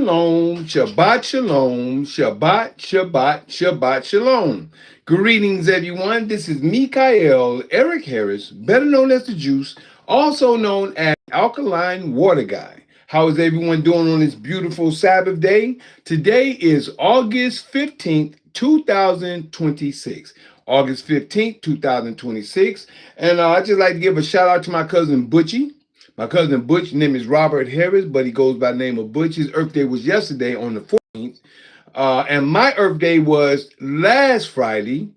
shalom, Shabbat shalom, Shabbat, Shabbat, Shabbat shalom. Greetings, everyone. This is Mikael Eric Harris, better known as the Juice, also known as Alkaline Water Guy. How is everyone doing on this beautiful Sabbath day? Today is August 15th, 2026. August 15th, 2026. And I'd just like to give a shout out to my cousin Butchie. My cousin Butch, name is Robert Harris, but he goes by the name of Butch. His Earth Day was yesterday on the 14th. And my Earth Day was last Friday,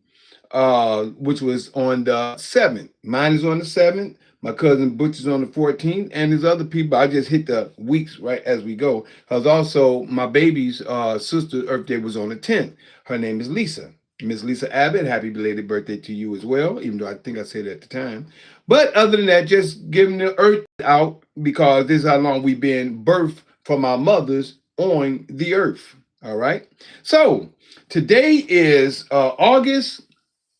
which was on the 7th. Mine is on the 7th. My cousin Butch is on the 14th. And there's other people. I just hit the weeks right as we go. Because also my baby's sister's Earth Day was on the 10th. Her name is Lisa. Miss Lisa Abbott, happy belated birthday to you as well, even though I think I said it at the time. But other than that, just giving the earth out because this is how long we've been birthed from our mothers on the earth. All right. So today is August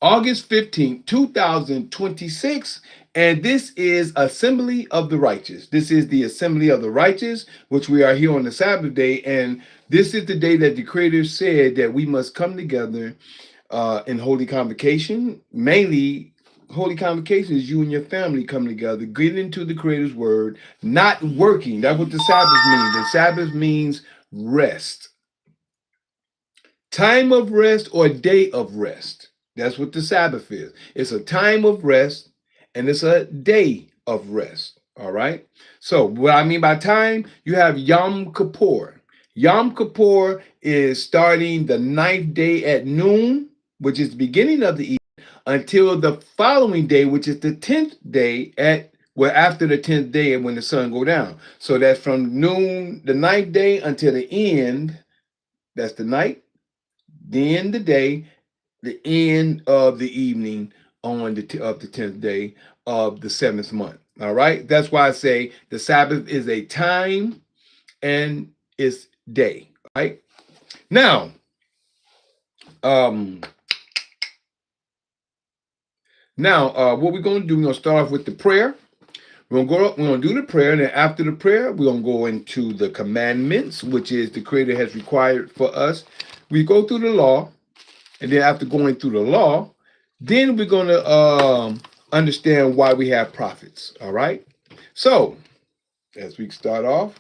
15th, 2026. And this is Assembly of the Righteous. This is the Assembly of the Righteous, which we are here on the Sabbath day. And this is the day that the Creator said that we must come together in holy convocation. Mainly, holy convocation is you and your family coming together, getting into the Creator's word, not working. That's what the Sabbath means. The Sabbath means rest. Time of rest or day of rest. That's what the Sabbath is. It's a time of rest and it's a day of rest. All right. So what I mean by time, you have Yom Kippur. Yom Kippur is starting the 9th day at noon, which is the beginning of the evening, until the following day, which is the 10th day after the 10th day when the sun go down. So that's from noon, the 9th day until the end. That's the night, the end of the day, the end of the evening on the 10th day of the 7th month. All right. That's why I say the Sabbath is a time and it's day. Right now, what we're going to do, we're going to start off with the prayer. We're going to do the prayer, and then after the prayer, we're going to go into the commandments, which is the Creator has required for us. We go through the law, and then after going through the law, then we're going to understand why we have prophets. All right? So, as we start off,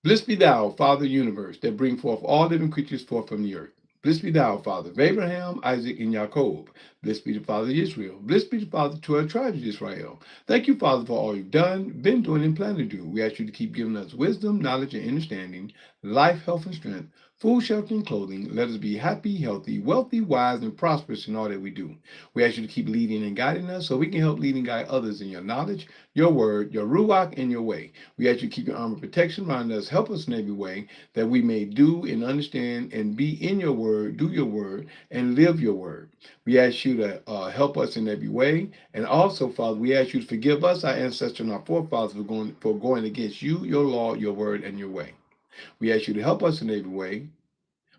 blessed be thou, Father of the universe, that bring forth all living creatures forth from the earth. Blessed be thou, Father of Abraham, Isaac, and Jacob. Blessed be the Father of Israel. Blessed be the Father of 12 tribes of Israel. Thank you, Father, for all you've done, been doing, and plan to do. We ask you to keep giving us wisdom, knowledge, and understanding, life, health, and strength, food, shelter, and clothing. Let us be happy, healthy, wealthy, wise, and prosperous in all that we do. We ask you to keep leading and guiding us so we can help lead and guide others in your knowledge, your word, your ruach, and your way. We ask you to keep your armor of protection around us. Help us in every way that we may do and understand and be in your word, do your word, and live your word. We ask you to help us in every way. And also, Father, we ask you to forgive us, our ancestors, and our forefathers for going against you, your law, your word, and your way. We ask you to help us in every way,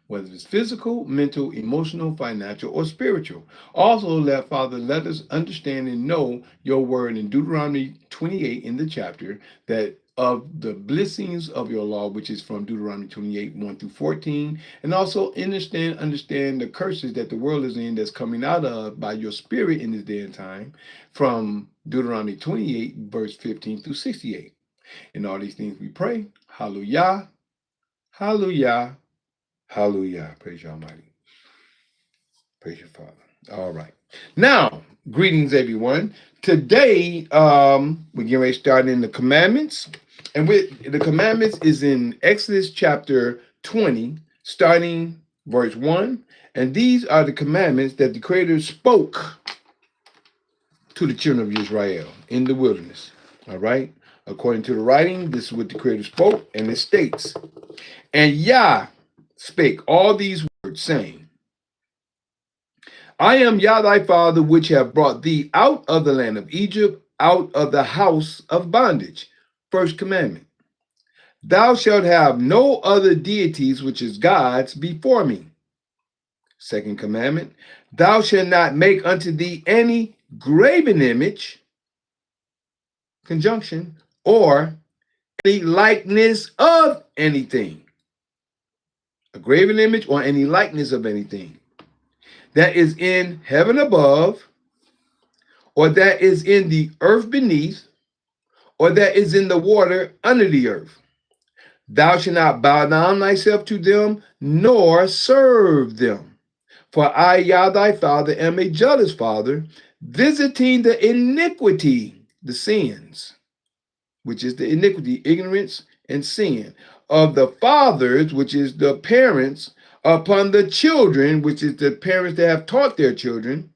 whether it's physical, mental, emotional, financial, or spiritual. Also, Father, let us understand and know your word in Deuteronomy 28 in the chapter that of the blessings of your law, which is from Deuteronomy 28, 1 through 14, and also understand the curses that the world is in that's coming out of by your spirit in this day and time from Deuteronomy 28, verse 15 through 68. In all these things we pray. Hallelujah. Hallelujah. Hallelujah. Praise you, Almighty. Praise your Father. All right. Now, greetings, everyone. Today, we're getting ready to start in the commandments. And with the commandments is in Exodus chapter 20, starting verse 1. And these are the commandments that the Creator spoke to the children of Israel in the wilderness. All right. According to the writing, this is what the Creator spoke, and it states, and Yah spake all these words, saying, I am Yah thy father, which have brought thee out of the land of Egypt, out of the house of bondage. First commandment. Thou shalt have no other deities, which is gods, before me. Second commandment. Thou shalt not make unto thee any graven image, conjunction, or any likeness of anything, a graven image or any likeness of anything that is in heaven above, or that is in the earth beneath, or that is in the water under the earth. Thou shalt not bow down thyself to them, nor serve them. For I, Yah thy Father, am a jealous Father, visiting the iniquity, the sins, which is the iniquity, ignorance, and sin, of the fathers, which is the parents, upon the children, which is the parents that have taught their children,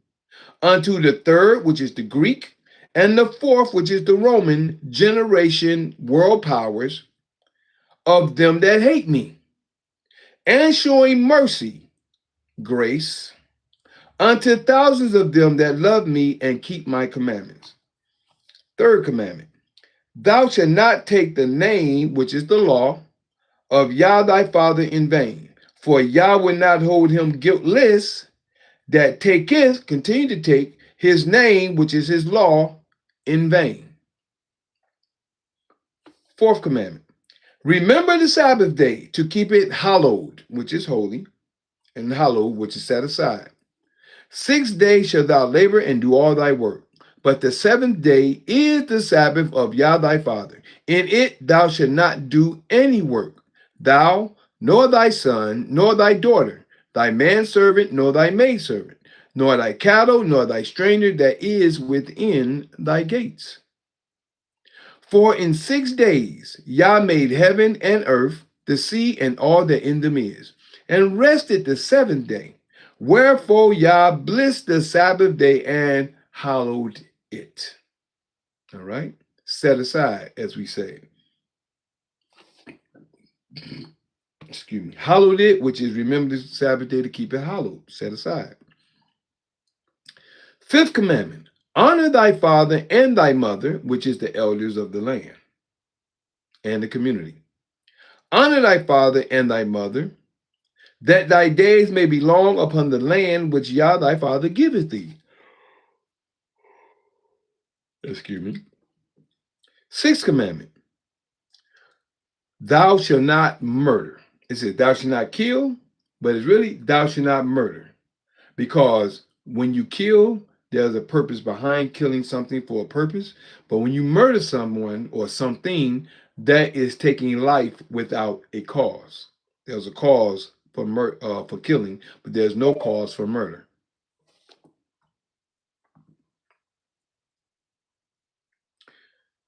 unto the third, which is the Greek, and the fourth, which is the Roman generation, world powers, of them that hate me, and showing mercy, grace, unto thousands of them that love me and keep my commandments. Third commandment, thou shalt not take the name, which is the law, of Yah thy Father in vain. For Yah will not hold him guiltless that taketh, continue to take, his name, which is his law, in vain. Fourth commandment, remember the Sabbath day to keep it hallowed, which is holy, and hallowed, which is set aside. 6 days shalt thou labor and do all thy work. But the seventh day is the Sabbath of Yah thy Father. In it thou shalt not do any work, thou, nor thy son, nor thy daughter, thy manservant, nor thy maidservant, nor thy cattle, nor thy stranger that is within thy gates. For in 6 days Yah made heaven and earth, the sea, and all that in them is, and rested the seventh day. Wherefore Yah blessed the Sabbath day and hallowed it. All right? Set aside, as we say. Excuse me. Hallowed it, which is remember the Sabbath day to keep it hallowed, set aside. Fifth commandment, honor thy father and thy mother, which is the elders of the land and the community. Honor thy father and thy mother, that thy days may be long upon the land which Yah thy Father giveth thee. Excuse me. Sixth commandment, thou shalt not murder. It says thou shalt not kill, but it's really thou shalt not murder. Because when you kill, there's a purpose behind killing something for a purpose. But when you murder someone or something, that is taking life without a cause. There's a cause for killing, but there's no cause for murder.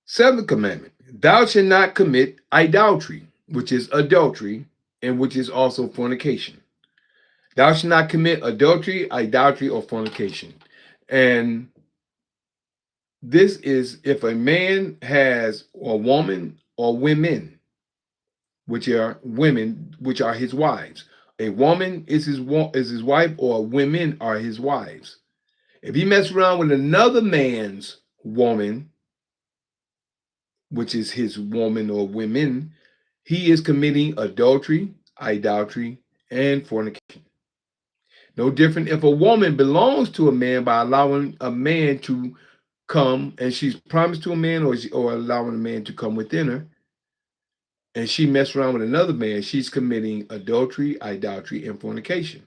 Seventh commandment, thou shalt not commit idolatry, which is adultery, and which is also fornication. Thou shalt not commit adultery, idolatry, or fornication. And this is if a man has a woman or women, which are women, which are his wives. A woman is his wife, or women are his wives. If he messes around with another man's woman, which is his woman or women, he is committing adultery, idolatry, and fornication. No different if a woman belongs to a man by allowing a man to come, and she's promised to a man, or allowing a man to come within her, and she messed around with another man, she's committing adultery, idolatry, and fornication.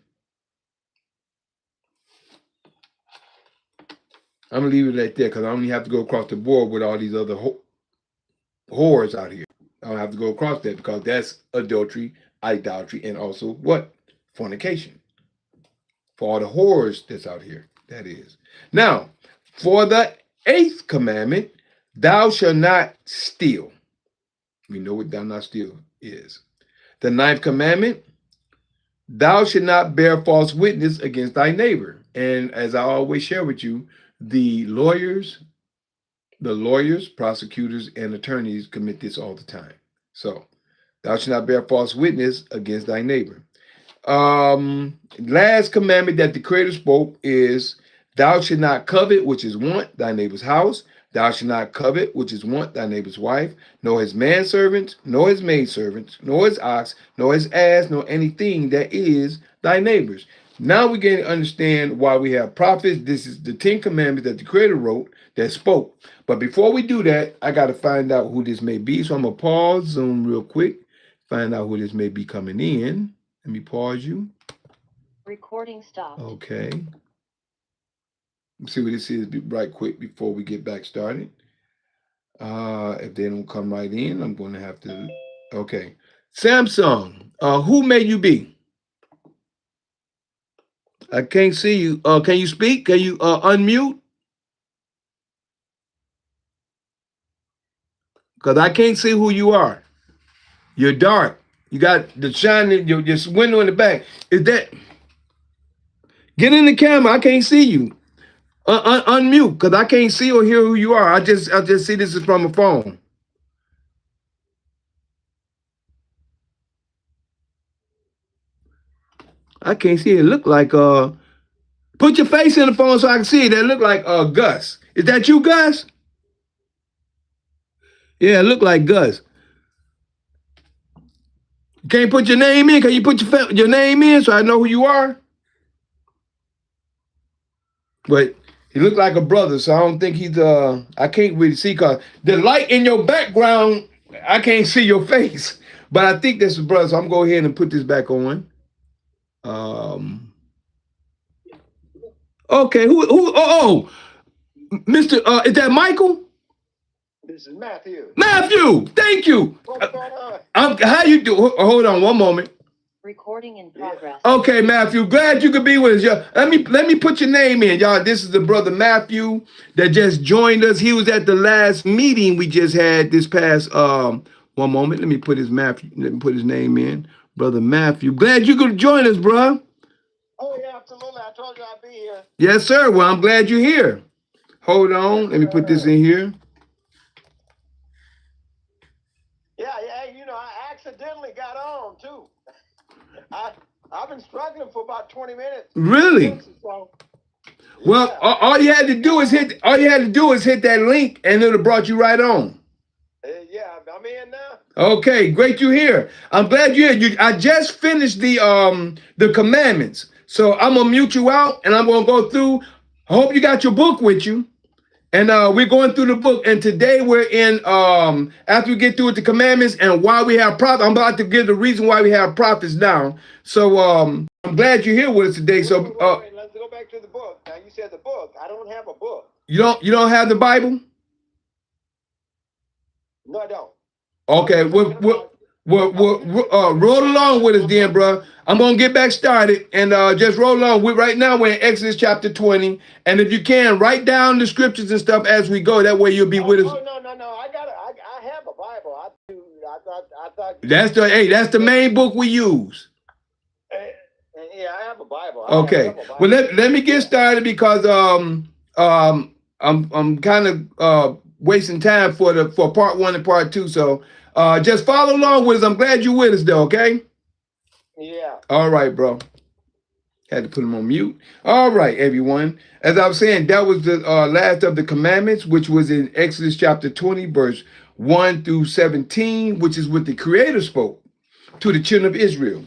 I'm going to leave it at that because I only have to go across the board with all these other whores out here. I don't have to go across that because that's adultery, idolatry, and also what? Fornication. For all the whores that's out here, that is. Now, for the eighth commandment, thou shalt not steal. We know what thou not steal is. The ninth commandment, thou shalt not bear false witness against thy neighbor. And as I always share with you, the lawyers, prosecutors, and attorneys commit this all the time. So, thou shalt not bear false witness against thy neighbor. Last commandment that the Creator spoke is, thou shalt not covet, which is want, thy neighbor's house. Thou shalt not covet, which is want, thy neighbor's wife, nor his manservant, nor his maidservant, nor his ox, nor his ass, nor anything that is thy neighbor's. Now we get to understand why we have prophets. This is the 10 commandments that the Creator wrote that spoke. But before we do that, I got to find out who this may be. So I'm going to pause Zoom real quick, find out who this may be coming in. Let me pause you. Recording stopped. Okay. Let's see what this is right quick before we get back started. If they don't come right in, I'm going to have to. Okay. Samsung, who may you be? I can't see you. Can you speak? Can you unmute? Because I can't see who you are. You're dark. You got the shining, your window in the back. Is that? Get in the camera. I can't see you. Unmute, because I can't see or hear who you are. I just see this is from a phone. I can't see it. It look like put your face in the phone so I can see it. That look like Gus. Is that you, Gus? Yeah, it look like Gus. Can't put your name in? Can you put your name in so I know who you are? But he looked like a brother, so I don't think he's I can't really see because the light in your background, I can't see your face. But I think that's a brother, so I'm gonna go ahead and put this back on. Okay, Mr. Is that Michael? This is Matthew. Matthew, thank you. What's going on? How you do? Hold on one moment. Recording in progress. Okay, Matthew, glad you could be with us. Yeah, let me put your name in, y'all. This is the brother Matthew that just joined us. He was at the last meeting we just had this past. One moment, let me put his name in, brother Matthew. Glad you could join us, bro. Oh yeah, absolutely. I told you I'd be here. Yes, sir. Well, I'm glad you're here. Hold on, let me put this in here. Yeah, you know, I accidentally got on too. I've been struggling for about 20 minutes. Really? So, well, yeah. all you had to do is hit that link, and it'll brought you right on. Yeah, I'm in now. Okay, great you're here. I'm glad you're here. I just finished the commandments, so I'm gonna mute you out, and I'm gonna go through. I hope you got your book with you. And we're going through the book, and today we're in, after we get through with the commandments and why we have prophets, I'm about to give the reason why we have prophets now. So I'm glad you're here with us today. Wait, let's go back to the book. Now you said the book. I don't have a book. You don't have the Bible? No, I don't. Okay, roll along with us then, bro. I'm gonna get back started and just roll along. Right now we're in Exodus chapter 20, and if you can, write down the scriptures and stuff as we go. That way you'll be with us. Oh no! I have a Bible. I thought. That's the main book we use. Yeah, I have a Bible. Okay. Well, let me get started because I'm kind of wasting time for part 1 and part 2. So just follow along with us. I'm glad you're with us though, okay? Yeah. All right, bro. Had to put him on mute. All right, everyone. As I was saying, that was the last of the commandments, which was in Exodus chapter 20, verse 1 through 17, which is what the Creator spoke to the children of Israel.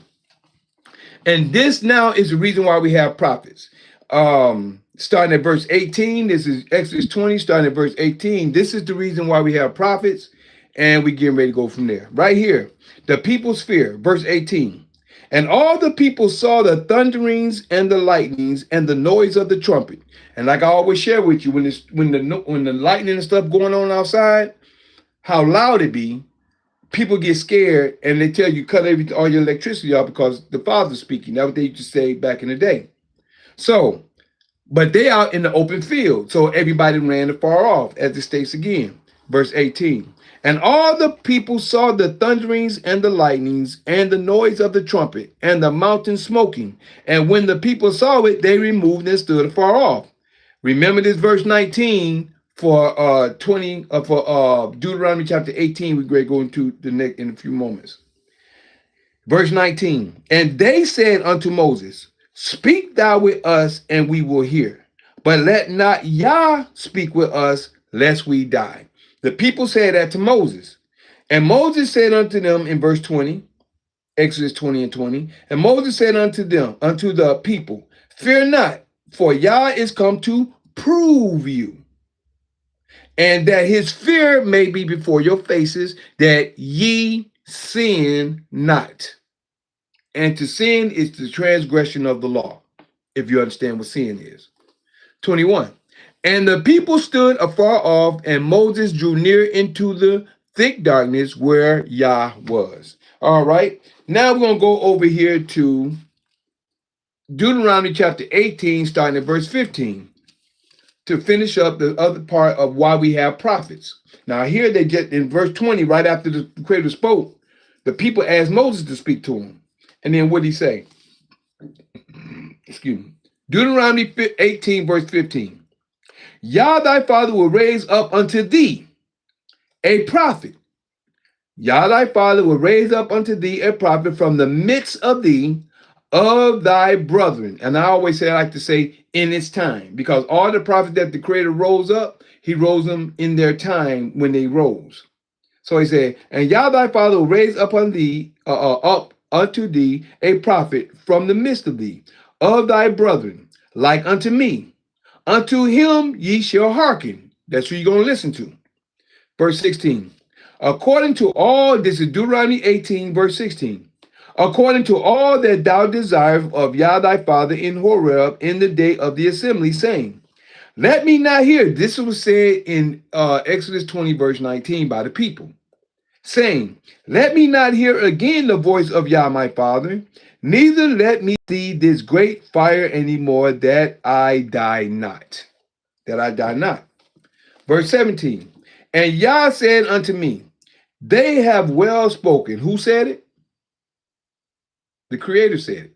And this now is the reason why we have prophets. Starting at verse 18, this is Exodus 20, starting at verse 18. This is the reason why we have prophets, and we're getting ready to go from there. Right here, the people's fear, verse 18. And all the people saw the thunderings and the lightnings and the noise of the trumpet. And like I always share with you, when the lightning and stuff going on outside, how loud it be, people get scared and they tell you cut all your electricity off because the Father's speaking. That's what they used to say back in the day. So, but they out in the open field. So everybody ran afar off, as it states again. Verse 18. And all the people saw the thunderings and the lightnings and the noise of the trumpet and the mountain smoking. And when the people saw it, they removed and stood afar off. Remember this verse 19 for Deuteronomy chapter 18. We're going to go into the next in a few moments. Verse 19. And they said unto Moses, speak thou with us, and we will hear. But let not Yah speak with us, lest we die. The people said that to Moses. And Moses said unto them in verse 20, Exodus 20 and 20, and Moses said unto the people, fear not, for Yah is come to prove you. and that his fear may be before your faces, that ye sin not. And to sin is the transgression of the law, if you understand what sin is. 21. And the people stood afar off, and Moses drew near into the thick darkness where Yah was. All right. Now we're going to go over here to Deuteronomy chapter 18, starting at verse 15, to finish up the other part of why we have prophets. Now, here they get in verse 20, right after the Creator spoke, the people asked Moses to speak to him. And then what did he say? Excuse me. Deuteronomy 18, verse 15. Yah thy father will raise up unto thee a prophet. Yah thy father will raise up unto thee a prophet from the midst of thee, of thy brethren. And I always say, I like to say, in its time, because all the prophets that the Creator rose up, he rose them in their time when they rose. So he said, and Yah thy father will raise up unto thee a prophet from the midst of thee, of thy brethren, like unto me. Unto him ye shall hearken. That's who you're going to listen to. Verse 16. According to all, this is Deuteronomy 18, verse 16. According to all that thou desirest of Yah thy father in Horeb in the day of the assembly, saying, let me not hear. This was said in Exodus 20, verse 19 by the people, saying, let me not hear again the voice of Yah my father, neither let me see this great fire anymore, that I die not. That I die not. Verse 17. And Yah said unto me, they have well spoken. Who said it? The Creator said it.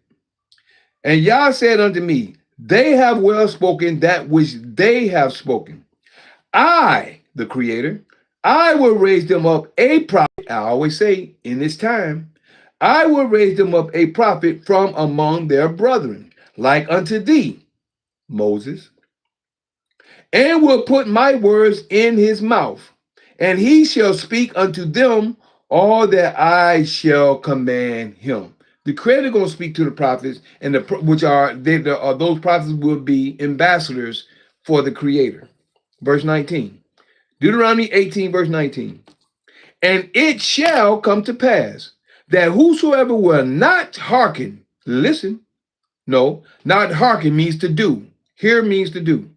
And Yah said unto me, they have well spoken that which they have spoken. I, the Creator, I will raise them up a prophet. I always say, in this time, I will raise them up a prophet from among their brethren, like unto thee, Moses, and will put my words in his mouth, and he shall speak unto them all that I shall command him. The Creator going to speak to the prophets, and those prophets will be ambassadors for the Creator. Verse 19, Deuteronomy 18, verse 19. And it shall come to pass that whosoever will not hearken, listen, no, not hearken means to do. Hear means to do.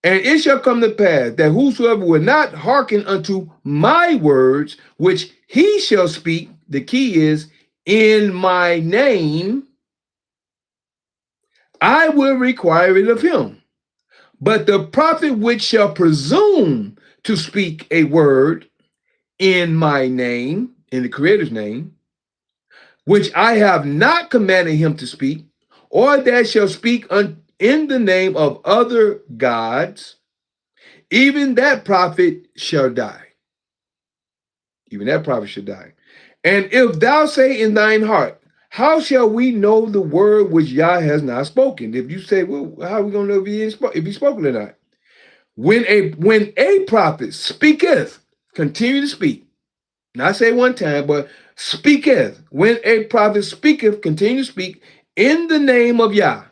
And it shall come to pass that whosoever will not hearken unto my words, which he shall speak, the key is, in my name, I will require it of him. But the prophet which shall presume to speak a word in my name, in the Creator's name, which I have not commanded him to speak, or that shall speak in the name of other gods, even that prophet shall die. Even that prophet shall die. And if thou say in thine heart, how shall we know the word which Yah has not spoken? If you say, well, how are we going to know if he spoken or not? When a prophet speaketh, continue to speak. Not say one time, but speaketh. When a prophet speaketh, continue to speak in the name of Yah.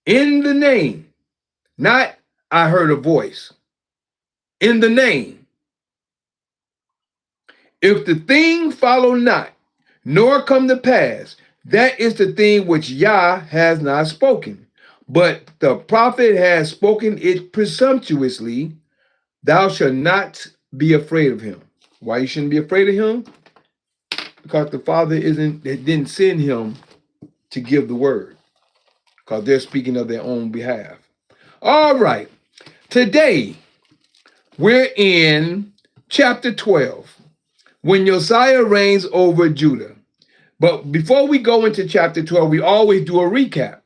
In the name. Not I heard a voice. In the name. If the thing follow not, nor come to pass, that is the thing which Yah has not spoken. But the prophet has spoken it presumptuously. Thou shalt not be afraid of him. Why you shouldn't be afraid of him? Because the Father didn't send him to give the word. Because they're speaking of their own behalf. All right. Today, we're in chapter 12, when Josiah reigns over Judah. But before we go into chapter 12, we always do a recap,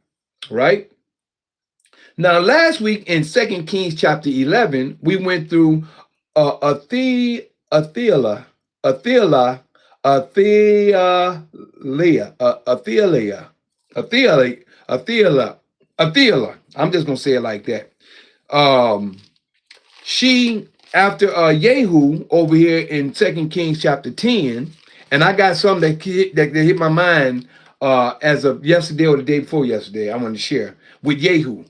right? Now, last week in 2 Kings chapter 11, we went through Athaliah, I'm just going to say it like that. She, after Yehu over here in 2 Kings chapter 10, and I got something that hit my mind as of yesterday or the day before yesterday, I want to share with Yehu.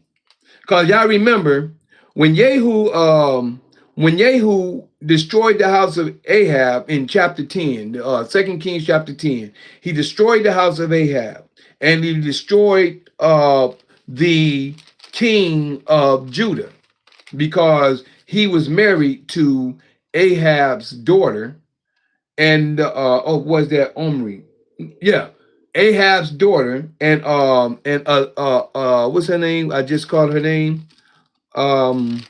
Because y'all remember when Yehu when Jehu destroyed the house of Ahab in chapter 10, 2 Kings chapter 10, he destroyed the house of Ahab, and he destroyed the king of Judah, because he was married to Ahab's daughter, and was that Omri? Yeah, Ahab's daughter, and what's her name? I just called her name. Um,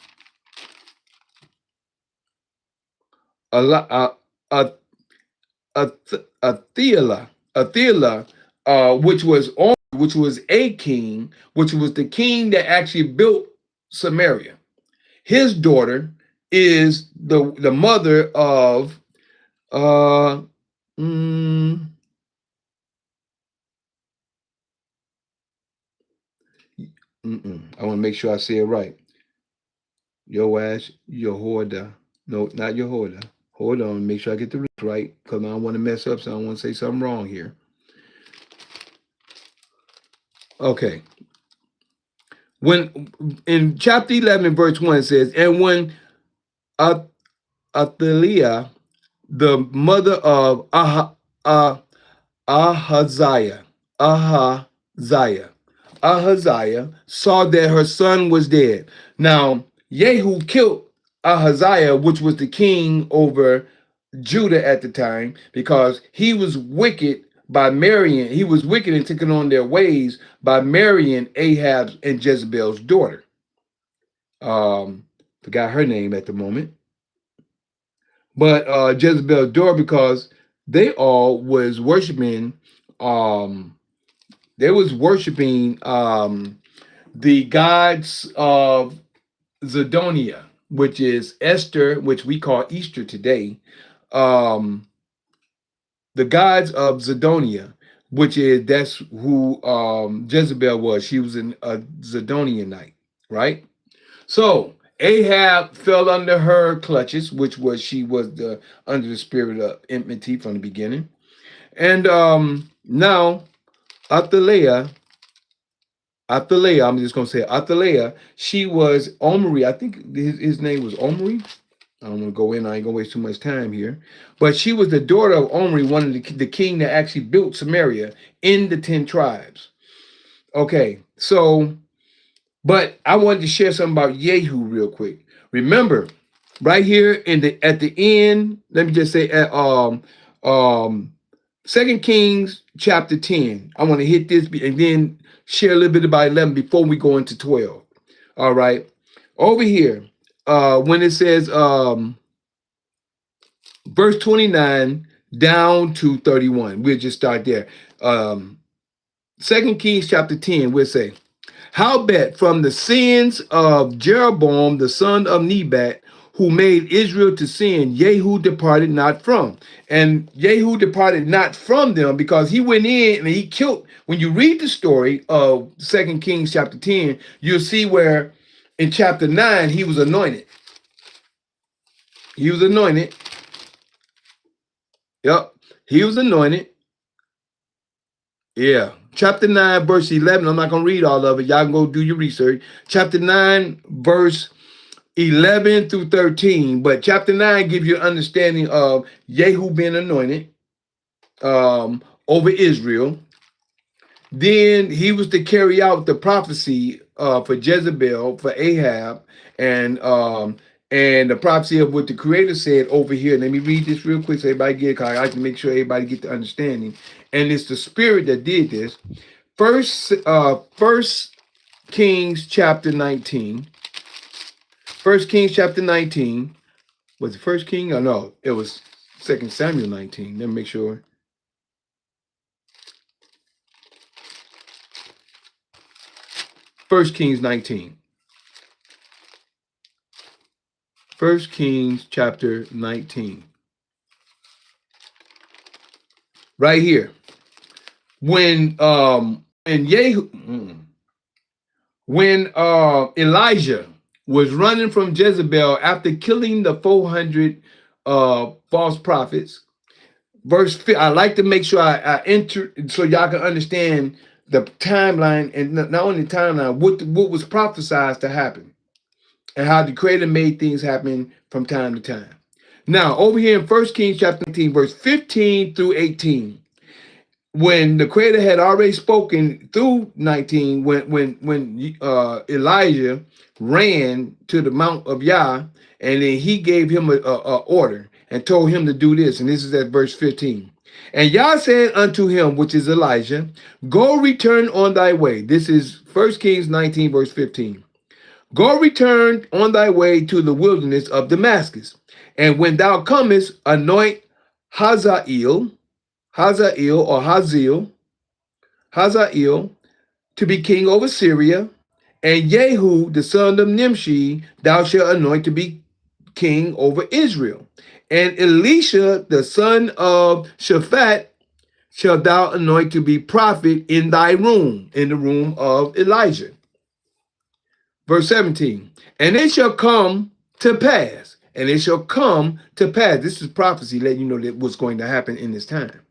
a a Athila, which was a king, which was the king that actually built Samaria. His daughter is the mother of uh mm, I want to make sure I say it right. Joash, Jehoiada. No, not Jehoiada. Hold on, make sure I get the right, because I don't want to mess up, so I don't want to say something wrong here. Okay. When in chapter 11, verse 1, it says, and when Athaliah, the mother of Ahaziah, Ahaziah saw that her son was dead. Now, Jehu killed Ahaziah, which was the king over Judah at the time, because he was wicked by marrying, he was wicked and taking on their ways by marrying Ahab's and Jezebel's daughter. Forgot her name at the moment. But Jezebel's daughter, because they all was worshiping, they was worshiping the gods of Zidonia, which is Esther, which we call Easter today. The gods of Zidonia, which is that's who Jezebel was. She was a Zidonianite, right? So Ahab fell under her clutches, which was she was under the spirit of enmity from the beginning. And now Athaliah, I'm just gonna say Athaliah, she was Omri. I think his name was Omri. I don't want to go in. I ain't gonna waste too much time here. But she was the daughter of Omri, one of the king that actually built Samaria in the 10 tribes. Okay, so, but I wanted to share something about Jehu real quick. Remember, right here at the end, let me just say at um 2 Kings chapter 10. I want to hit this and then share a little bit about 11 before we go into 12. All right. Over here, when it says verse 29 down to 31. We'll just start there. 2 Kings chapter 10, we'll say, howbeit from the sins of Jeroboam, the son of Nebat, who made Israel to sin, Jehu departed not from. And Jehu departed not from them because he went in and he killed. When you read the story of 2 Kings chapter 10, you'll see where in chapter 9 he was anointed. He was anointed. Yep. He was anointed. Yeah. Chapter 9, verse 11. I'm not going to read all of it. Y'all can go do your research. Chapter 9, verse 11 through 13. But chapter 9 gives you an understanding of Jehu being anointed over Israel. Then he was to carry out the prophecy for Jezebel, for Ahab, and the prophecy of what the Creator said over here. Let me read this real quick so everybody get it, because I can make sure everybody get the understanding. And it's the Spirit that did this. First Kings chapter 19. First Kings chapter 19. Was it First King? Oh no, it was 2 Samuel 19. Let me make sure. First Kings 19. First Kings chapter 19. Right here. When Elijah was running from Jezebel after killing the 400 false prophets. Verse 5, I like to make sure I enter so y'all can understand the timeline, and not only the timeline, what was prophesied to happen. and how the Creator made things happen from time to time. Now, over here in 1 Kings chapter 19, verse 15 through 18, when the Creator had already spoken through 19, when Elijah ran to the Mount of Yah, and then he gave him a order and told him to do this, and this is at verse 15. And Yah said unto him, which is Elijah, go return on thy way. This is 1 Kings 19, verse 15. Go return on thy way to the wilderness of Damascus. And when thou comest, anoint Hazael or Hazael to be king over Syria. And Jehu, the son of Nimshi, thou shalt anoint to be king over Israel. And Elisha, the son of Shaphat, shalt thou anoint to be prophet in thy room, in the room of Elijah. Verse 17, and it shall come to pass, and it shall come to pass. This is prophecy letting you know that what's going to happen in this time.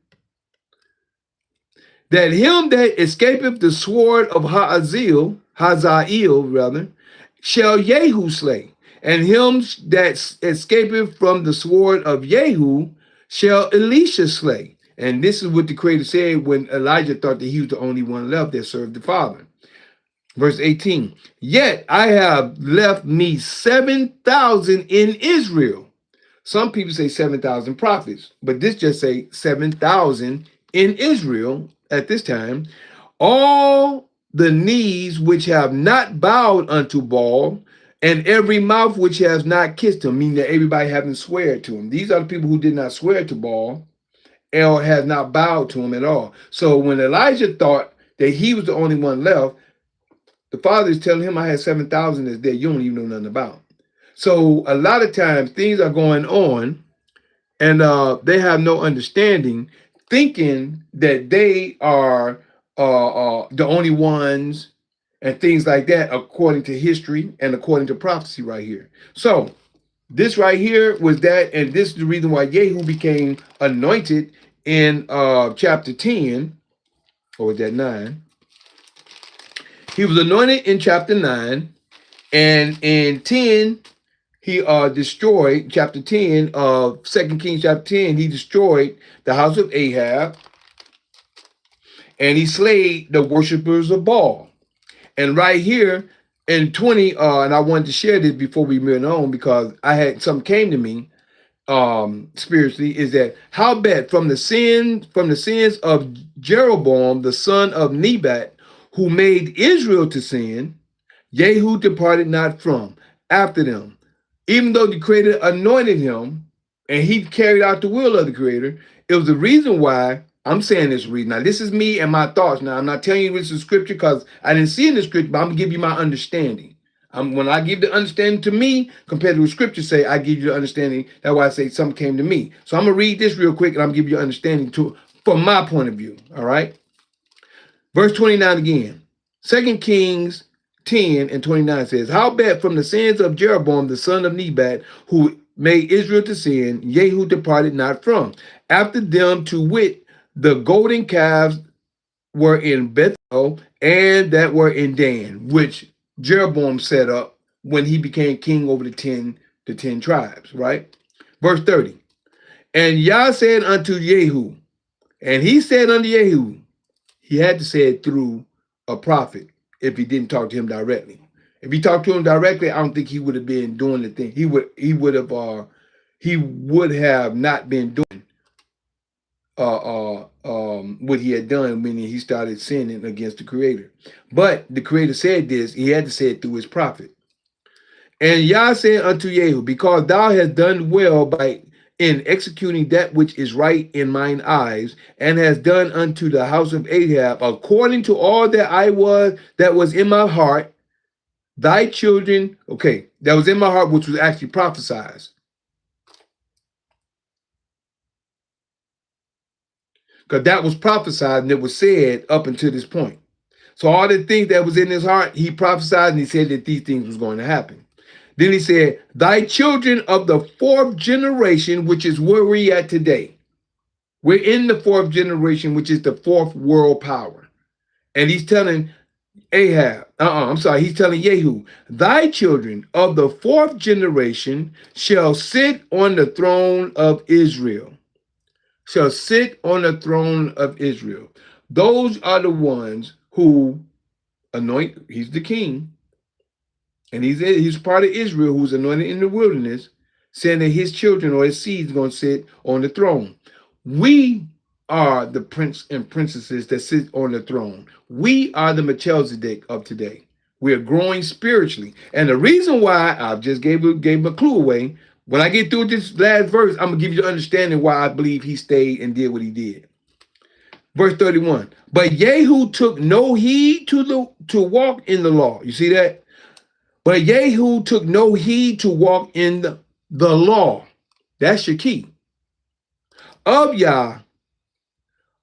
That him that escapeth the sword of Hazael shall Jehu slay, and him that escapeth from the sword of Jehu shall Elisha slay. And this is what the Creator said when Elijah thought that he was the only one left that served the Father. Verse 18, yet I have left me 7,000 in Israel. Some people say 7,000 prophets, but this just say 7,000 in Israel at this time. All the knees which have not bowed unto Baal, and every mouth which has not kissed him, meaning that everybody haven't swear to him. These are the people who did not swear to Baal or has not bowed to him at all. So when Elijah thought that he was the only one left, the Father is telling him, I had 7,000 that's there you don't even know nothing about. So a lot of times things are going on and they have no understanding, thinking that they are the only ones and things like that, according to history and according to prophecy right here. So this right here was that, and this is the reason why Jehu became anointed in chapter 10, or was that 9? He was anointed in chapter 9, and in 10, he destroyed, chapter 10 of 2 Kings chapter 10, he destroyed the house of Ahab, and he slayed the worshipers of Baal. And right here in 20, and I wanted to share this before we move on because I had something came to me spiritually, is that how bad from the sins of Jeroboam, the son of Nebat, who made Israel to sin, Jehu departed not from after them. Even though the Creator anointed him and he carried out the will of the Creator, it was the reason why I'm saying this reason. Now, this is me and my thoughts. Now, I'm not telling you this is scripture because I didn't see in the scripture, but I'm going to give you my understanding. When I give the understanding to me compared to what scripture say, I give you the understanding. That's why I say something came to me. So I'm going to read this real quick and I'm going to give you understanding from my point of view. All right. Verse 29 again. 2 Kings 10 and 29 says, howbeit from the sins of Jeroboam, the son of Nebat, who made Israel to sin, Jehu departed not from. After them, to wit, the golden calves were in Bethel and that were in Dan, which Jeroboam set up when he became king over the 10 tribes, right? Verse 30. And Yah said unto Jehu, and he said unto Jehu, he had to say it through a prophet if he didn't talk to him directly. If he talked to him directly, I don't think he would have been doing the thing. He would have not been doing what he had done when he started sinning against the Creator. But the Creator said this, he had to say it through his prophet. And Yah said unto Jehu, because thou hast done well in executing that which is right in mine eyes, and has done unto the house of Ahab according to all that was in my heart, thy children, okay, that was in my heart, which was actually prophesied. Because that was prophesied and it was said up until this point. So all the things that was in his heart, he prophesied and he said that these things was going to happen. Then he said, thy children of the fourth generation, which is where we at today. We're in the fourth generation, which is the fourth world power. And he's telling Ahab. I'm sorry. He's telling Jehu, thy children of the fourth generation shall sit on the throne of Israel. Shall sit on the throne of Israel. Those are the ones who anoint. He's the king, and he's part of Israel who's anointed in the wilderness, saying that his children or his seed is going to sit on the throne. We are the prince and princesses that sit on the throne. We are the Melchizedek of today. We are growing spiritually. And the reason why I just gave a clue away, when I get through this last verse, I'm going to give you the understanding why I believe he stayed and did what he did. Verse 31. But Jehu took no heed to walk in the law. You see that? But Jehu took no heed to walk in the law. That's your key. Of Yah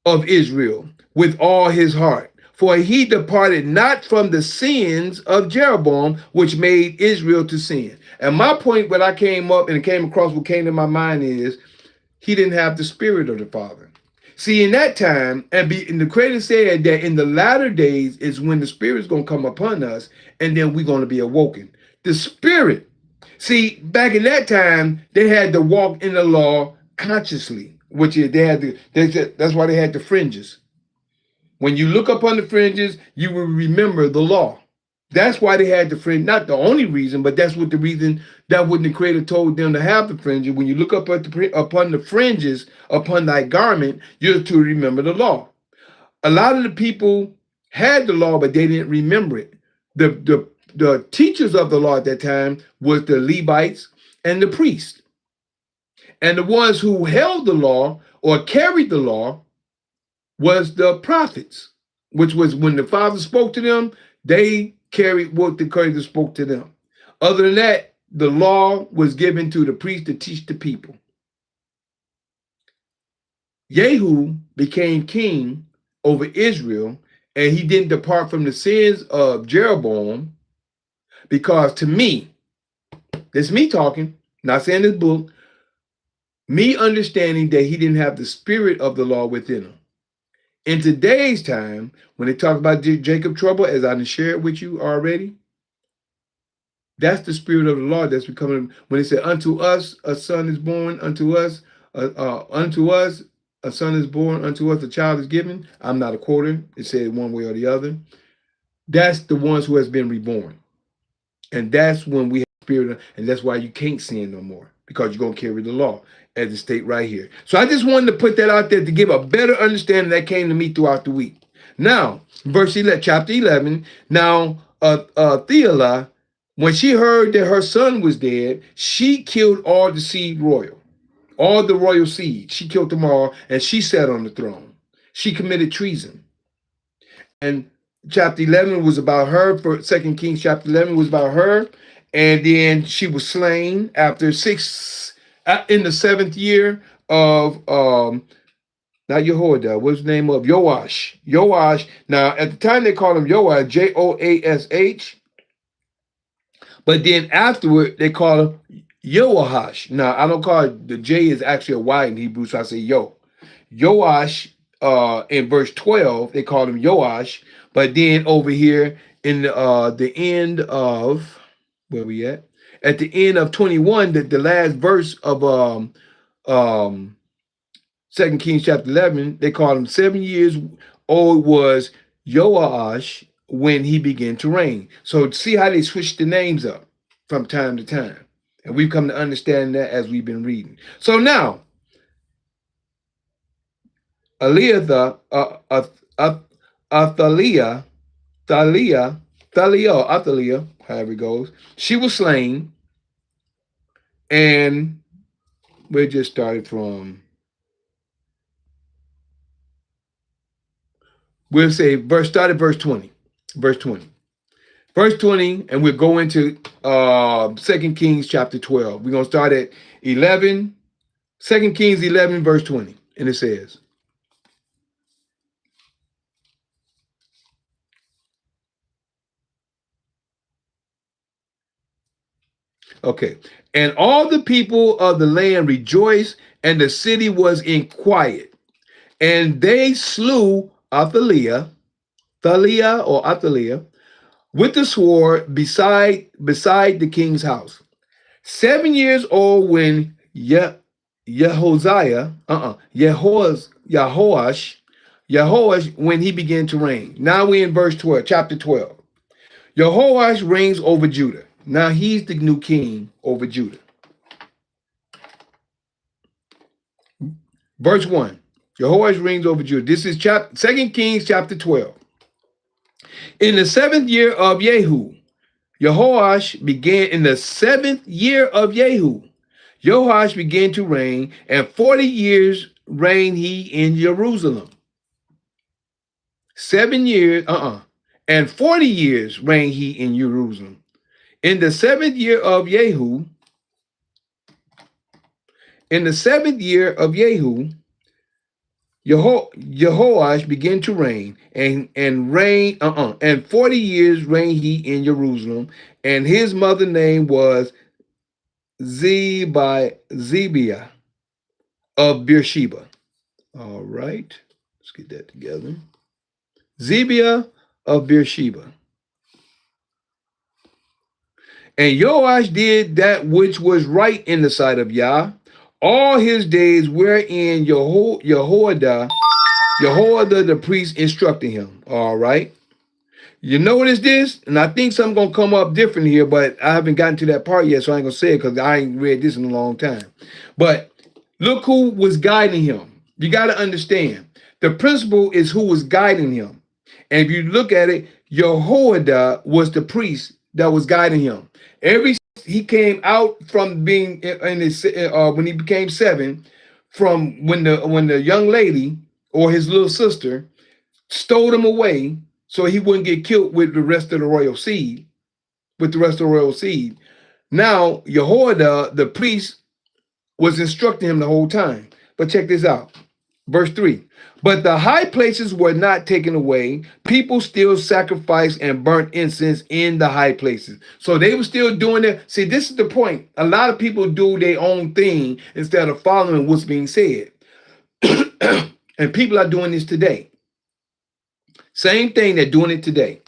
of Israel with all his heart. For he departed not from the sins of Jeroboam, which made Israel to sin. And my point, when I came up and it came across, what came to my mind is he didn't have the spirit of the Father. See, in that time, and the Creator said that in the latter days is when the Spirit's going to come upon us, and then we're going to be awoken. The Spirit. See, back in that time, they had to walk in the law consciously, which is that's why they had the fringes. When you look upon the fringes, you will remember the law. That's why they had the fringe. Not the only reason, but that's what the reason that when the Creator told them to have the fringes. When you look up upon the fringes upon thy garment, you're to remember the law. A lot of the people had the law, but they didn't remember it. The teachers of the law at that time was the Levites and the priests. And the ones who held the law or carried the law was the prophets, which was when the Father spoke to them, they carried what the Creator spoke to them. Other than that, the law was given to the priest to teach the people. Jehu became king over Israel, and he didn't depart from the sins of Jeroboam, because to me, this is me talking, not saying this book, me understanding that he didn't have the spirit of the law within him. In today's time, when they talk about Jacob trouble, as I shared with you already, that's the spirit of the law that's becoming. When they say, "Unto us a son is born, unto us a son is born, unto us a child is given." I'm not a quoter; it said one way or the other. That's the ones who has been reborn, and that's when we have spirit, and that's why you can't sin no more, because you're gonna carry the law, as it state right here. So I just wanted to put that out there to give a better understanding that came to me throughout the week. Now, verse 11, chapter 11. Now, Theala, when she heard that her son was dead, she killed all the seed royal, all the royal seed. She killed them all, and she sat on the throne. She committed treason. And chapter 11 was about her. For 2 Kings chapter 11 was about her. And then she was slain after in the 7th year of not Jehoiada, what's the name of Joash? Joash. Now at the time they called him Joash, Joash, but then afterward they call him Joash. Now I don't call it, the J is actually a Y in Hebrew, so I say Joash. In verse 12 they called him Joash, but then over here in the end of, where we at the end of 21, the last verse of 2 Kings chapter 11, they called him 7 years old was Joash when he began to reign. So see how they switched the names up from time to time. And we've come to understand that as we've been reading. So now, Athaliah, however it goes, she was slain, and we just started from, we'll say started verse 20. Verse 20. Verse 20, and we'll go into 2 Kings chapter 12. We're going to start at 11, 2 Kings 11, verse 20. And it says, okay, and all the people of the land rejoiced, and the city was in quiet. And they slew Athaliah, with the sword beside the king's house. 7 years old when Yehoash, when he began to reign. Now we're in verse 12, chapter 12. Yehoash reigns over Judah. Now he's the new king over Judah. Verse 1. Jehoash reigns over Judah. This is 2 Kings chapter 12. In the 7th year of Yehu, Jehoash began in the 7th year of Yehu. Jehoash began to reign, and 40 years reigned he in Jerusalem. 7 years, and 40 years reigned he in Jerusalem. In the 7th year of Yehu, Jehoash began to reign, and 40 years reigned he in Jerusalem, and his mother name was Zebiah of Beersheba. All right, let's get that together. Zebiah of Beersheba. And Joash did that which was right in the sight of Yah all his days, wherein Jehoiada the priest instructed him. All right. You notice this, and I think something gonna come up different here, but I haven't gotten to that part yet, so I ain't gonna say it because I ain't read this in a long time. But look who was guiding him. You got to understand the principle is who was guiding him. And if you look at it, Jehoiada was the priest that was guiding him. He came out from being in his when he became 7, from when the young lady or his little sister stole him away so he wouldn't get killed with the rest of the royal seed. Now Jehoiada, the priest, was instructing him the whole time. But check this out. Verse 3. But the high places were not taken away. People still sacrificed and burnt incense in the high places. So they were still doing it. See, this is the point. A lot of people do their own thing instead of following what's being said. And people are doing this today. Same thing, they're doing it today.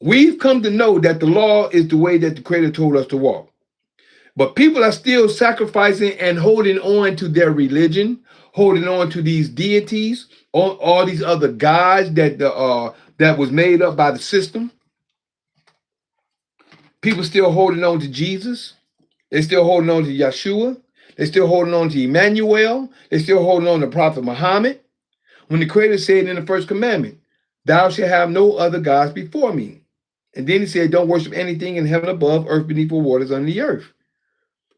We've come to know that the law is the way that the Creator told us to walk. But people are still sacrificing and holding on to their religion, holding on to these deities, all these other gods that was made up by the system. People still holding on to Jesus. They're still holding on to Yeshua. They're still holding on to Emmanuel. They're still holding on to Prophet Muhammad. When the Creator said in the first commandment, "Thou shalt have no other gods before me." And then he said, "Don't worship anything in heaven above, earth beneath, or waters under the earth."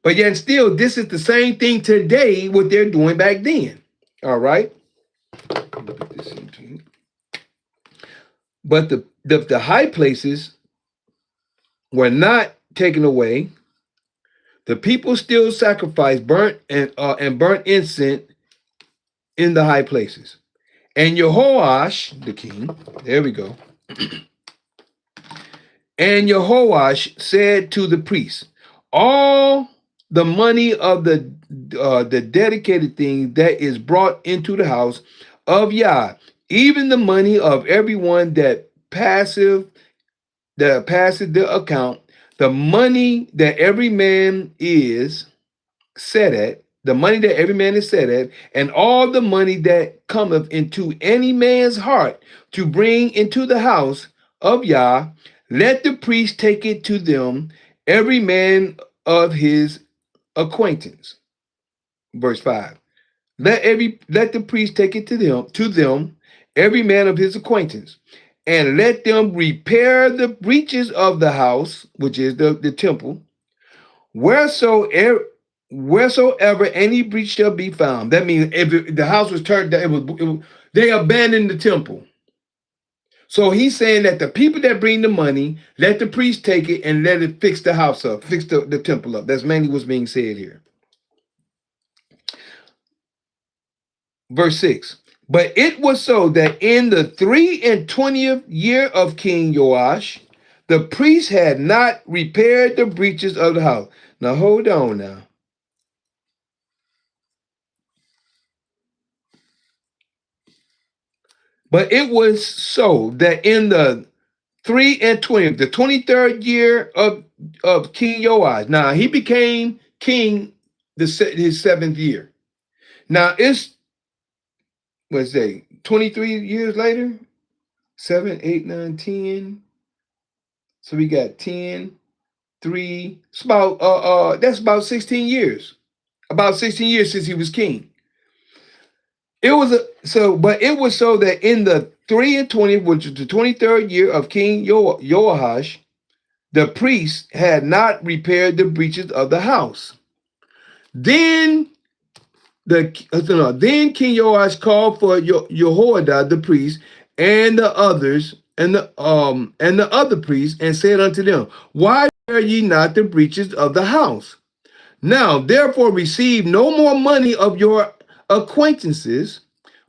But yet still, this is the same thing today, what they're doing back then. All right. Put this into. But the high places were not taken away. The people still sacrificed burnt incense in the high places. And Jehoash, the king, there we go. And Jehoash said to the priests, all the money of the dedicated thing that is brought into the house of Yah, even the money of everyone that passeth the account, the money that every man is set at, and all the money that cometh into any man's heart to bring into the house of Yah, let the priest take it to them, every man of his acquaintance. Verse 5. Let the priest take it to them, every man of his acquaintance, and let them repair the breaches of the house, which is the temple, wheresoever any breach shall be found. That means if the house was turned down, they abandoned the temple. So he's saying that the people that bring the money, let the priest take it and let it fix the house up, fix the temple up. That's mainly what's being said here. Verse 6. But it was so that in the 23rd year of King Joash, the priest had not repaired the breaches of the house. Now hold on now. But it was so that in the 3 and 20, the 23rd year of King Joash. Now, he became king his 7th year. Now, it's, let's say, 23 years later, 7, 8, 9, 10. So we got 10, 3. It's about, that's about 16 years. About 16 years since he was king. It was but it was so that in the 3 and 20, which is the 23rd year of King Joash, the priests had not repaired the breaches of the house. Then then King Joash called for Jehoiada the priest and the others and the other priests and said unto them, why repair ye not the breaches of the house? Now therefore receive no more money of your acquaintances,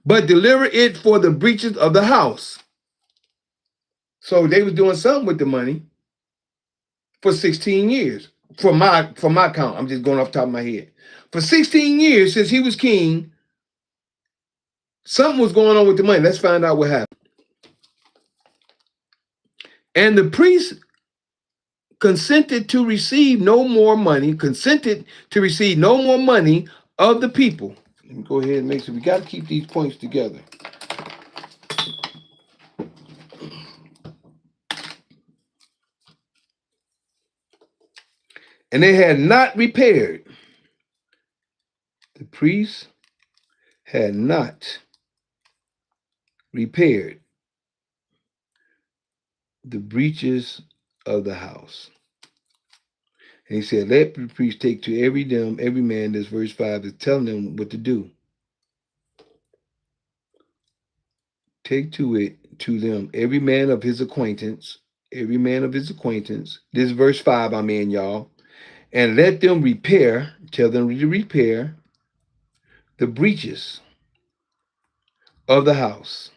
but deliver it for the breaches of the house. So they was doing something with the money for 16 years. For my count, I'm just going off the top of my head. For 16 years since he was king, something was going on with the money. Let's find out what happened. And the priest consented to receive no more money of the people. Let me go ahead and make sure. We got to keep these points together. And they had not repaired. The priests had not repaired the breaches of the house. And he said, let the priest take to every man, this verse 5 is telling them what to do. Take to them every man of his acquaintance, This verse 5 I'm in, y'all. And let them tell them to repair the breaches of the house.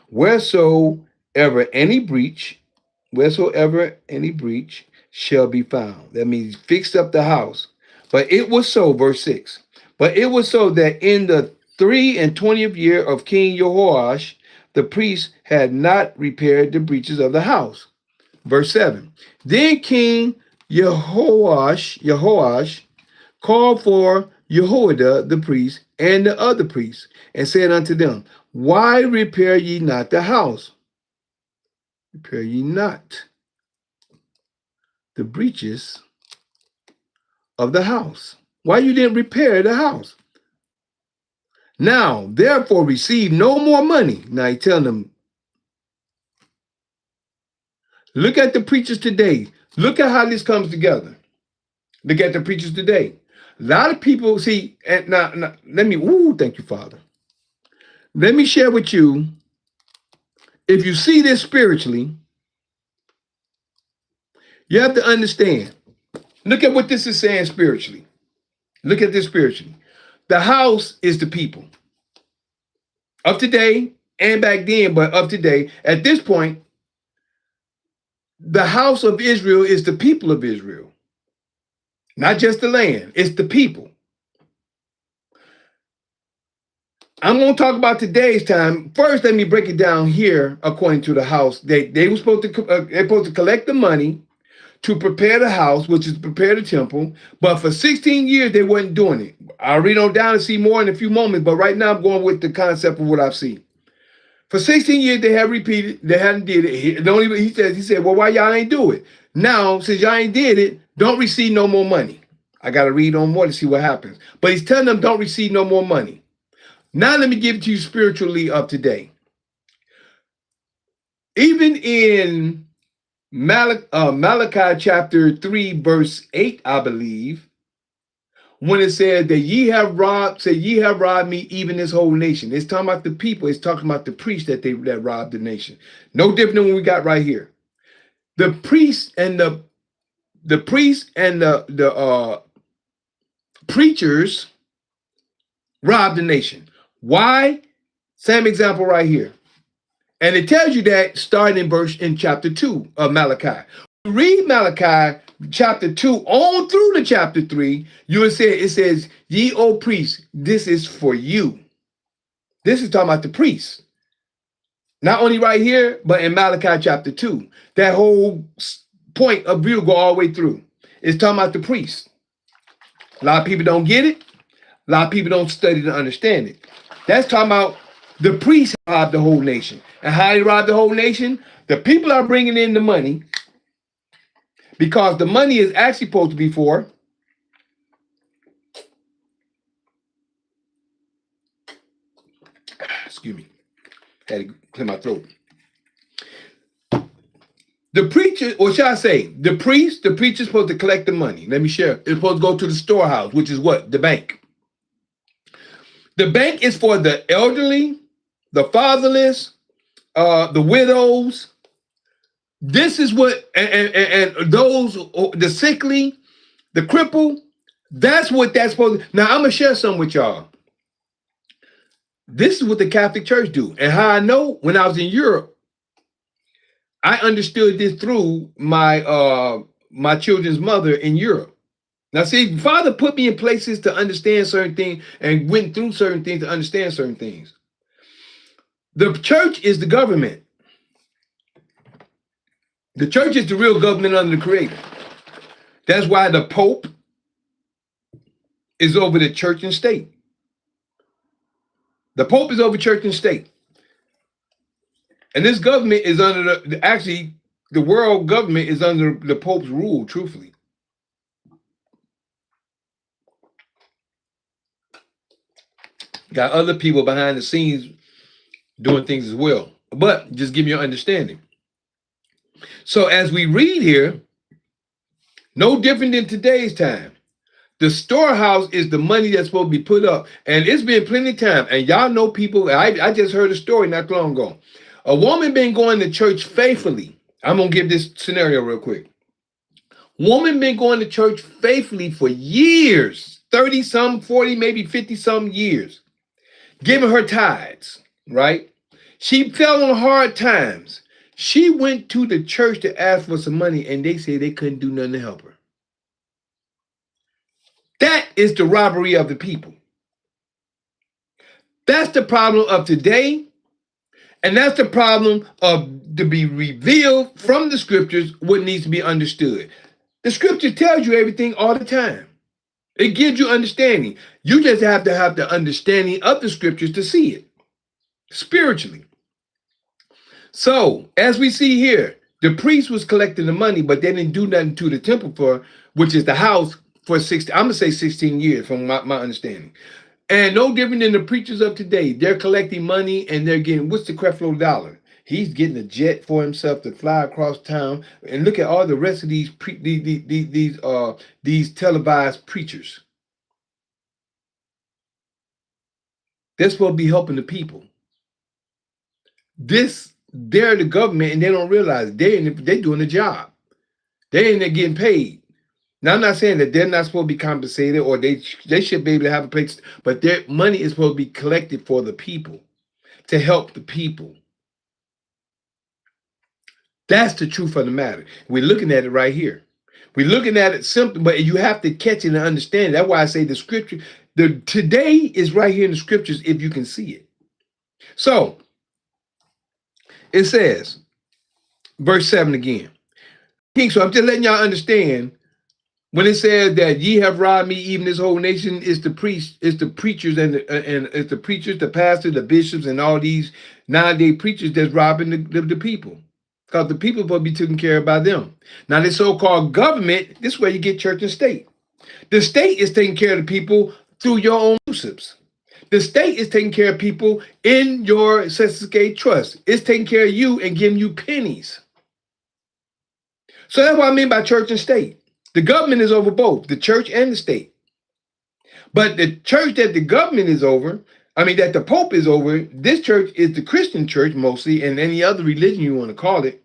Wheresoever any breach shall be found. That means fixed up the house. But it was so, verse 6. But it was so that in the 3 and 20th year of King Jehoash, the priests had not repaired the breaches of the house. Verse 7. Then King Jehoash called for Jehoiada the priest and the other priests, and said unto them, why repair ye not the house? Repair ye not the breaches of the house. Why you didn't repair the house? Now, therefore, receive no more money. Now he telling them, look at the preachers today. Look at how this comes together. Look at the preachers today. A lot of people see, and now thank you, Father. Let me share with you, if you see this spiritually, you have to understand. Look at what this is saying spiritually. Look at this spiritually. The house is the people. Of today and back then, but of today, at this point, the house of Israel is the people of Israel. Not just the land, it's the people. I'm going to talk about today's time. First, let me break it down here according to the house. They were supposed to collect the money to prepare the house, which is prepare the temple. But for 16 years, they weren't doing it. I'll read on down and see more in a few moments. But right now, I'm going with the concept of what I've seen. For 16 years, they have repeated. They hadn't did it. He said, well, why y'all ain't do it? Now, since y'all ain't did it, don't receive no more money. I got to read on more to see what happens. But he's telling them don't receive no more money. Now let me give it to you spiritually of today. Even in Malachi chapter 3, verse 8, I believe, when it said that ye have robbed me, even this whole nation. It's talking about the people. It's talking about the priests that robbed the nation. No different than what we got right here. The priests and the preachers robbed the nation. Why? Same example right here. And it tells you that starting in chapter 2 of Malachi. Read Malachi chapter 2 on through to chapter 3, you will see it says, ye O priests, this is for you. This is talking about the priests. Not only right here, but in Malachi chapter 2. That whole point of view go all the way through. It's talking about the priests. A lot of people don't get it. A lot of people don't study to understand it. That's talking about the priests robbed the whole nation. And how they robbed the whole nation? The people are bringing in the money because the money is actually supposed to be for excuse me, had to clear my throat. The preacher, or should I say, the preacher's supposed to collect the money. Let me share. It's supposed to go to the storehouse, which is what? The bank. The bank is for the elderly, the fatherless, the widows. This is what, and those, the sickly, the crippled, that's what that's supposed to. Now, I'm going to share something with y'all. This is what the Catholic Church do. And how I know, when I was in Europe, I understood this through my my children's mother in Europe. Now, see, Father put me in places to understand certain things and went through certain things to understand certain things. The church is the government. The church is the real government under the Creator. That's why the Pope is over the church and state. The Pope is over church and state. And this government is under the world government is under the Pope's rule, truthfully. Got other people behind the scenes doing things as well. But just give me your understanding. So as we read here, no different than today's time. The storehouse is the money that's supposed to be put up. And it's been plenty of time. And y'all know people, I just heard a story not long ago. A woman been going to church faithfully. I'm going to give this scenario real quick. Woman been going to church faithfully for years, 30 some, 40, maybe 50 some years, giving her tithes, right? She fell on hard times. She went to the church to ask for some money, and they said they couldn't do nothing to help her. That is the robbery of the people. That's the problem of today, and that's the problem of to be revealed from the scriptures what needs to be understood. The scripture tells you everything all the time. It gives you understanding. You just have to have the understanding of the scriptures to see it spiritually. So, as we see here, the priest was collecting the money, but they didn't do nothing to the temple for, which is the house, for 16, I'm going to say 16 years from my understanding. And no different than the preachers of today. They're collecting money and they're getting, what's the Creflo Dollar? He's getting a jet for himself to fly across town. And look at all the rest of these televised preachers. They're supposed to be helping the people. They're the government and they don't realize they're doing the job. They're in there getting paid. Now, I'm not saying that they're not supposed to be compensated or they should be able to have a place, but their money is supposed to be collected for the people, to help the people. That's the truth of the matter. We're looking at it right here. We're looking at it simple, but you have to catch it and understand. That's why I say the scripture, today is right here in the scriptures if you can see it. So, it says, verse 7 again. So I'm just letting y'all understand when it says that ye have robbed me, even this whole nation, is the priests, it's the preachers, and it's the preachers, the pastors, the bishops, and all these nowadays preachers that's robbing the people. Because the people are supposed to be taken care of by them. Now, this so-called government, this is where you get church and state. The state is taking care of the people through your own usurps. The state is taking care of people in your certificate trust. It's taking care of you and giving you pennies. So that's what I mean by church and state. The government is over both, the church and the state. But the church that the government is over, that the Pope is over, this church is the Christian church mostly, and any other religion you want to call it.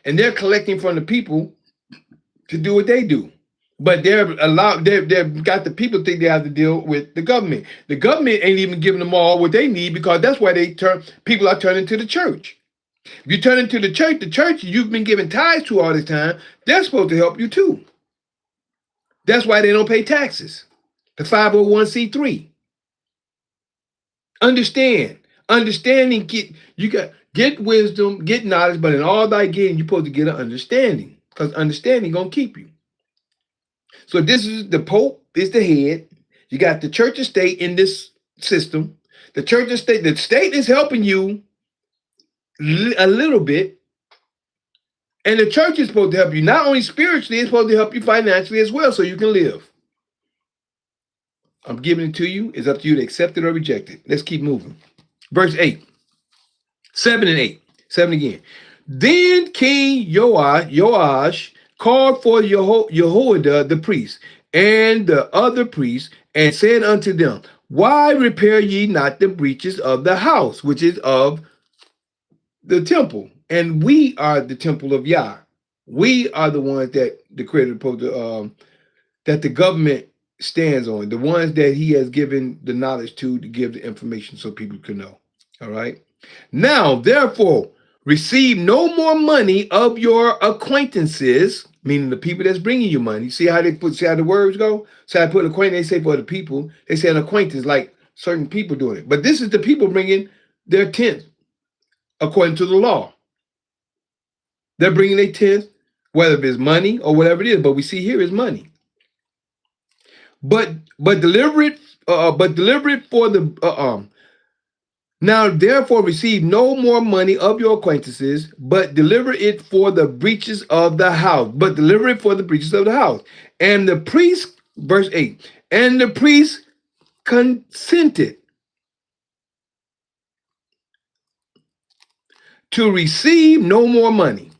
And they're collecting from the people to do what they do. But they've got the people think they have to deal with the government. The government ain't even giving them all what they need because that's why people are turning to the church. If you turn into the church you've been giving tithes to all this time, they're supposed to help you too. That's why they don't pay taxes. The 501c3. Understand, Understanding, get wisdom, get knowledge, but in all thy getting, you're supposed to get an understanding. Because understanding gonna keep you. So this is the Pope is the head. You got the church and state in this system. The state is helping you a little bit, and the church is supposed to help you not only spiritually, it's supposed to help you financially as well, so you can live. I'm giving it to you. It's up to you to accept it or reject it. Let's keep moving. Verse 8, 7 and 8. 7 again. Then King Joash called for Jehoiada the priest and the other priests and said unto them, why repair ye not the breaches of the house, which is of the temple? And we are the temple of Yah. We are the ones that the creator that the government stands on, the ones that he has given the knowledge to give the information so people can know. All right. Now, therefore, receive no more money of your acquaintances, meaning the people that's bringing you money. See how the words go? So I put acquaintance, they say for the people, they say an acquaintance, like certain people doing it. But this is the people bringing their tenth according to the law. They're bringing their tenth, whether it's money or whatever it is. But we see here is money. But deliver it for the now therefore receive no more money of your acquaintances, but deliver it for the breaches of the house. But deliver it for the breaches of the house. And the priest, verse 8, and the priest consented to receive no more money.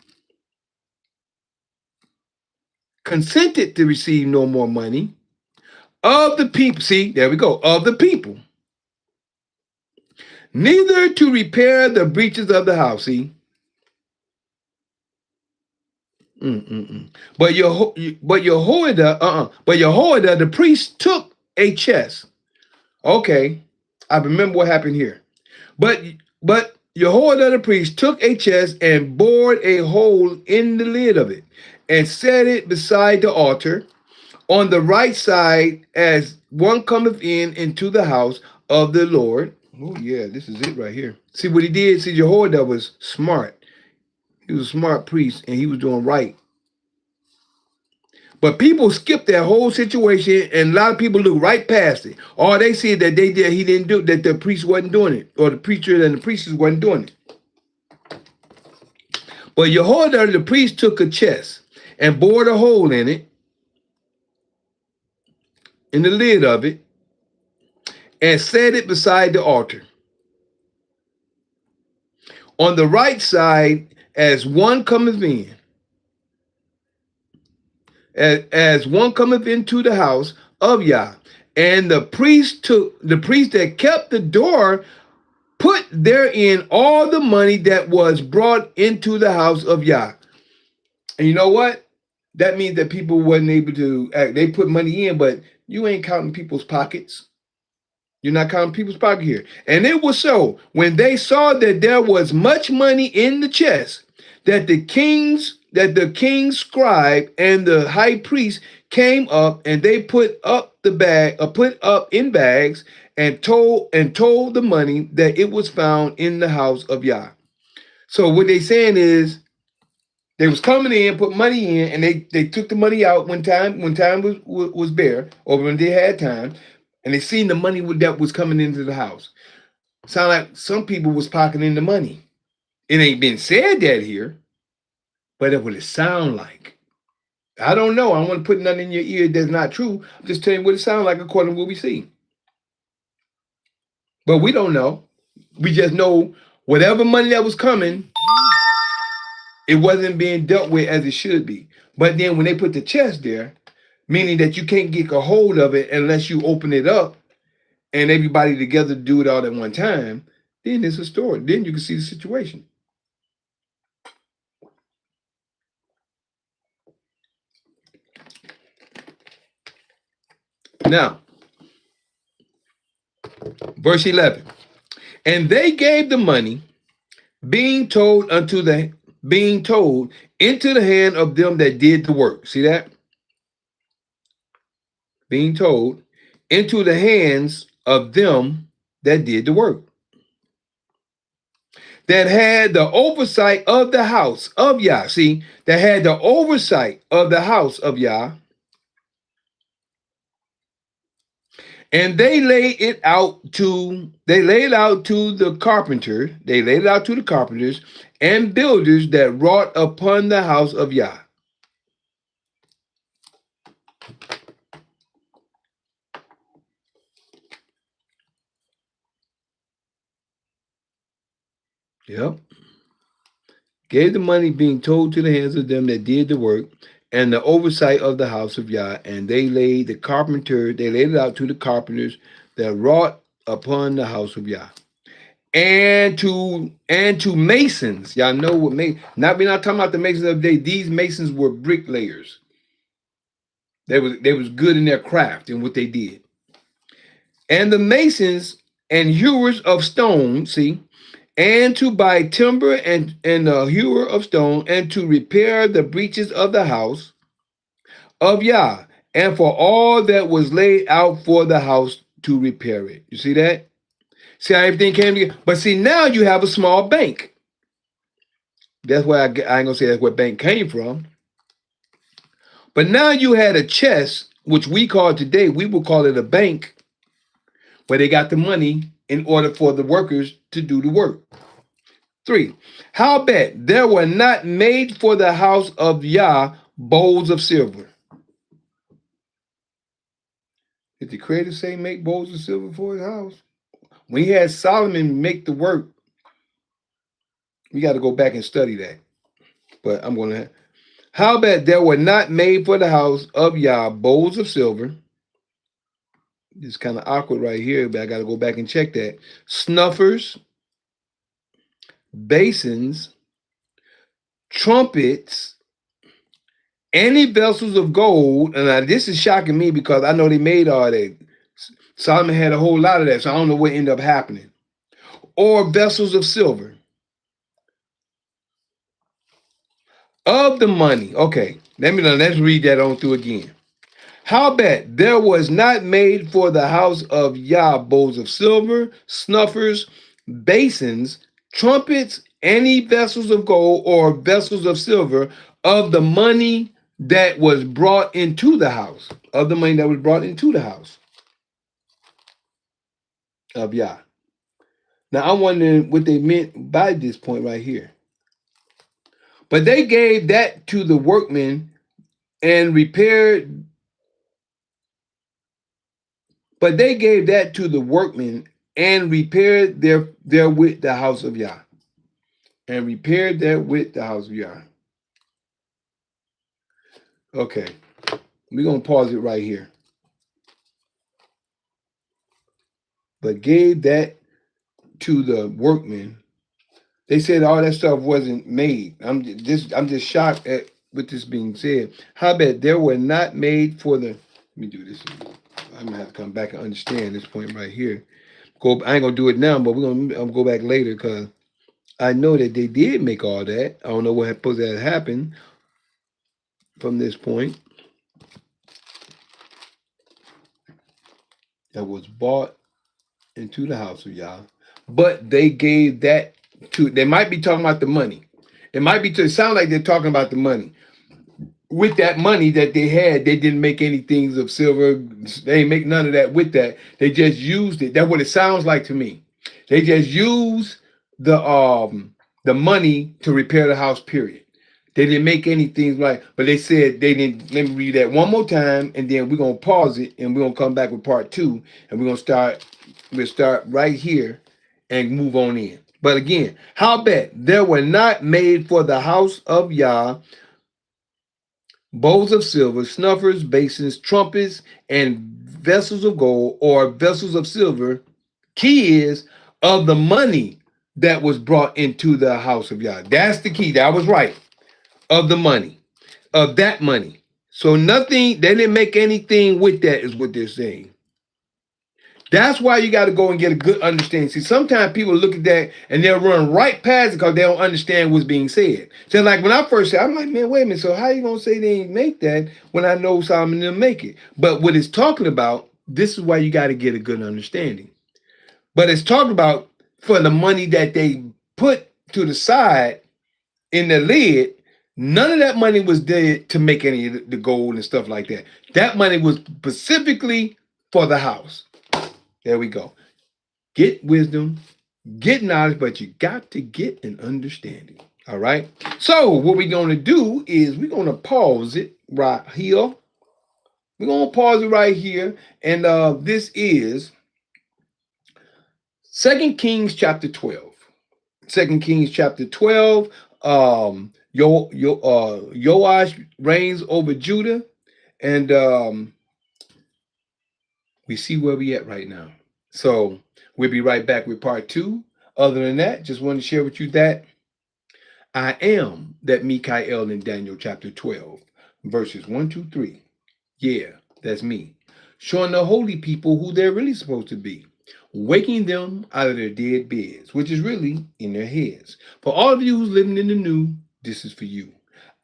Consented to receive no more money of the people. See, there we go, of the people. Neither to repair the breaches of the house. See. But Jehoiada, the priest took a chest. Okay, I remember what happened here. But Jehoiada the priest took a chest and bored a hole in the lid of it, and set it beside the altar on the right side as one cometh into the house of the Lord. Oh yeah, this is it right here. See what he did? See, Jehoiada was smart. He was a smart priest, and he was doing right. But people skip that whole situation, and a lot of people look right past it. All they see that he didn't do, that the priest wasn't doing it, or the preacher and the priestess wasn't doing it. But Jehoiada the priest took a chest and bored a hole in it, in the lid of it, and set it beside the altar on the right side as one cometh in. As one cometh into the house of Yah. And the priest that kept the door put therein all the money that was brought into the house of Yah. And you know what? That means that people wasn't able to, they put money in, but you ain't counting people's pockets. You're not counting people's pocket here. And it was so, when they saw that there was much money in the chest, that the king's scribe and the high priest came up, and they put up in bags, and told the money that it was found in the house of Yah. So what they saying is, they was coming in, put money in, and they took the money out when time was bare, or when they had time, and they seen the money that was coming into the house. Sound like some people was pocketing the money. It ain't been said that here, but that's what it sound like. I don't know. I don't want to put nothing in your ear that's not true. I'm just telling you what it sounds like according to what we see. But we don't know. We just know whatever money that was coming, it wasn't being dealt with as it should be. But then when they put the chest there, meaning that you can't get a hold of it unless you open it up and everybody together do it all at one time, then it's a story. Then you can see the situation. Now, verse 11. And they gave the money, being told into the hand of them that did the work. See that? Being told into the hands of them that did the work. that had the oversight of the house of Yah. See, that had the oversight of the house of Yah. And they laid it out to the carpenter, they laid it out to the carpenters and builders that wrought upon the house of Yah. Yep. Gave the money being told to the hands of them that did the work and the oversight of the house of Yah. And they laid it out to the carpenters that wrought upon the house of Yah. And to masons. Y'all know what we're not talking about the masons of the day. These masons were bricklayers. They was good in their craft and what they did. And the masons and hewers of stone, see, and to buy timber and a hewer of stone, and to repair the breaches of the house of Yah, and for all that was laid out for the house to repair it. You see that? See how everything came together? But see, now you have a small bank. That's why I ain't gonna say that's where bank came from. But now you had a chest, which we call today, we will call it a bank, where they got the money in order for the workers to do the work. 3. Howbeit there were not made for the house of Yah bowls of silver. Did the Creator say make bowls of silver for his house? When he had Solomon make the work, we got to go back and study that. But I'm going to. Howbeit there were not made for the house of Yah bowls of silver. It's kind of awkward right here, but I got to go back and check that. Snuffers, basins, trumpets, any vessels of gold. And this is shocking me because I know they made all that. Solomon had a whole lot of that, so I don't know what ended up happening. Or vessels of silver. Of the money. Okay, let's read that on through again. Howbeit there was not made for the house of Yah bowls of silver, snuffers, basins, trumpets, any vessels of gold or vessels of silver of the money that was brought into the house. Of the money that was brought into the house of Yah. Now I'm wondering what they meant by this point right here. But they gave that to the workmen and repaired. But they gave that to the workmen and repaired therewith the house of Yah. And repaired therewith the house of Yah. Okay, we're going to pause it right here. But gave that to the workmen. They said all that stuff wasn't made. I'm just shocked at what this being said. Howbeit there were not made for the. Let me do this. I'm gonna have to come back and understand this point right here. I ain't gonna do it now, but I'm gonna go back later because I know that they did make all that. I don't know what supposed to happen from this point. That was bought into the house of Yah, but they gave that to. They might be talking about the money. It sound like they're talking about the money. With that money that they had, they didn't make any things of silver. They didn't make none of that with that. They just used it. That's what it sounds like to me. They just used the money to repair the house, period. They didn't make anything but they said they didn't. Let me read that one more time, and then we're gonna pause it, and we're gonna come back with part 2, and we'll start right here and move on in. But again, howbeit there were not made for the house of Yah bowls of silver, snuffers, basins, trumpets, and vessels of gold or vessels of silver. Key is of the money that was brought into the house of Yah. That's the key. That was right. Of the money. Of that money. So nothing, they didn't make anything with that is what they're saying. That's why you got to go and get a good understanding. See, sometimes people look at that and they'll run right past it because they don't understand what's being said. So like when I first said, I'm like, man, wait a minute. So how you going to say they didn't make that when I know Solomon didn't make it? But what it's talking about, this is why you got to get a good understanding. But it's talking about for the money that they put to the side in the lid, none of that money was there to make any of the gold and stuff like that. That money was specifically for the house. There we go. Get wisdom, get knowledge, but you got to get an understanding. All right. So what we're going to do is we're going to pause it right here. We're going to pause it right here. And this is 2 Kings chapter 12. 2 Kings chapter 12. Joash reigns over Judah. And we see where we at right now. So we'll be right back with part 2. Other than that, just want to share with you that I am that Mikael in Daniel chapter 12, verses 1, 2, 3. Yeah, that's me. Showing the holy people who they're really supposed to be. Waking them out of their dead beds, which is really in their heads. For all of you who's living in the new, this is for you.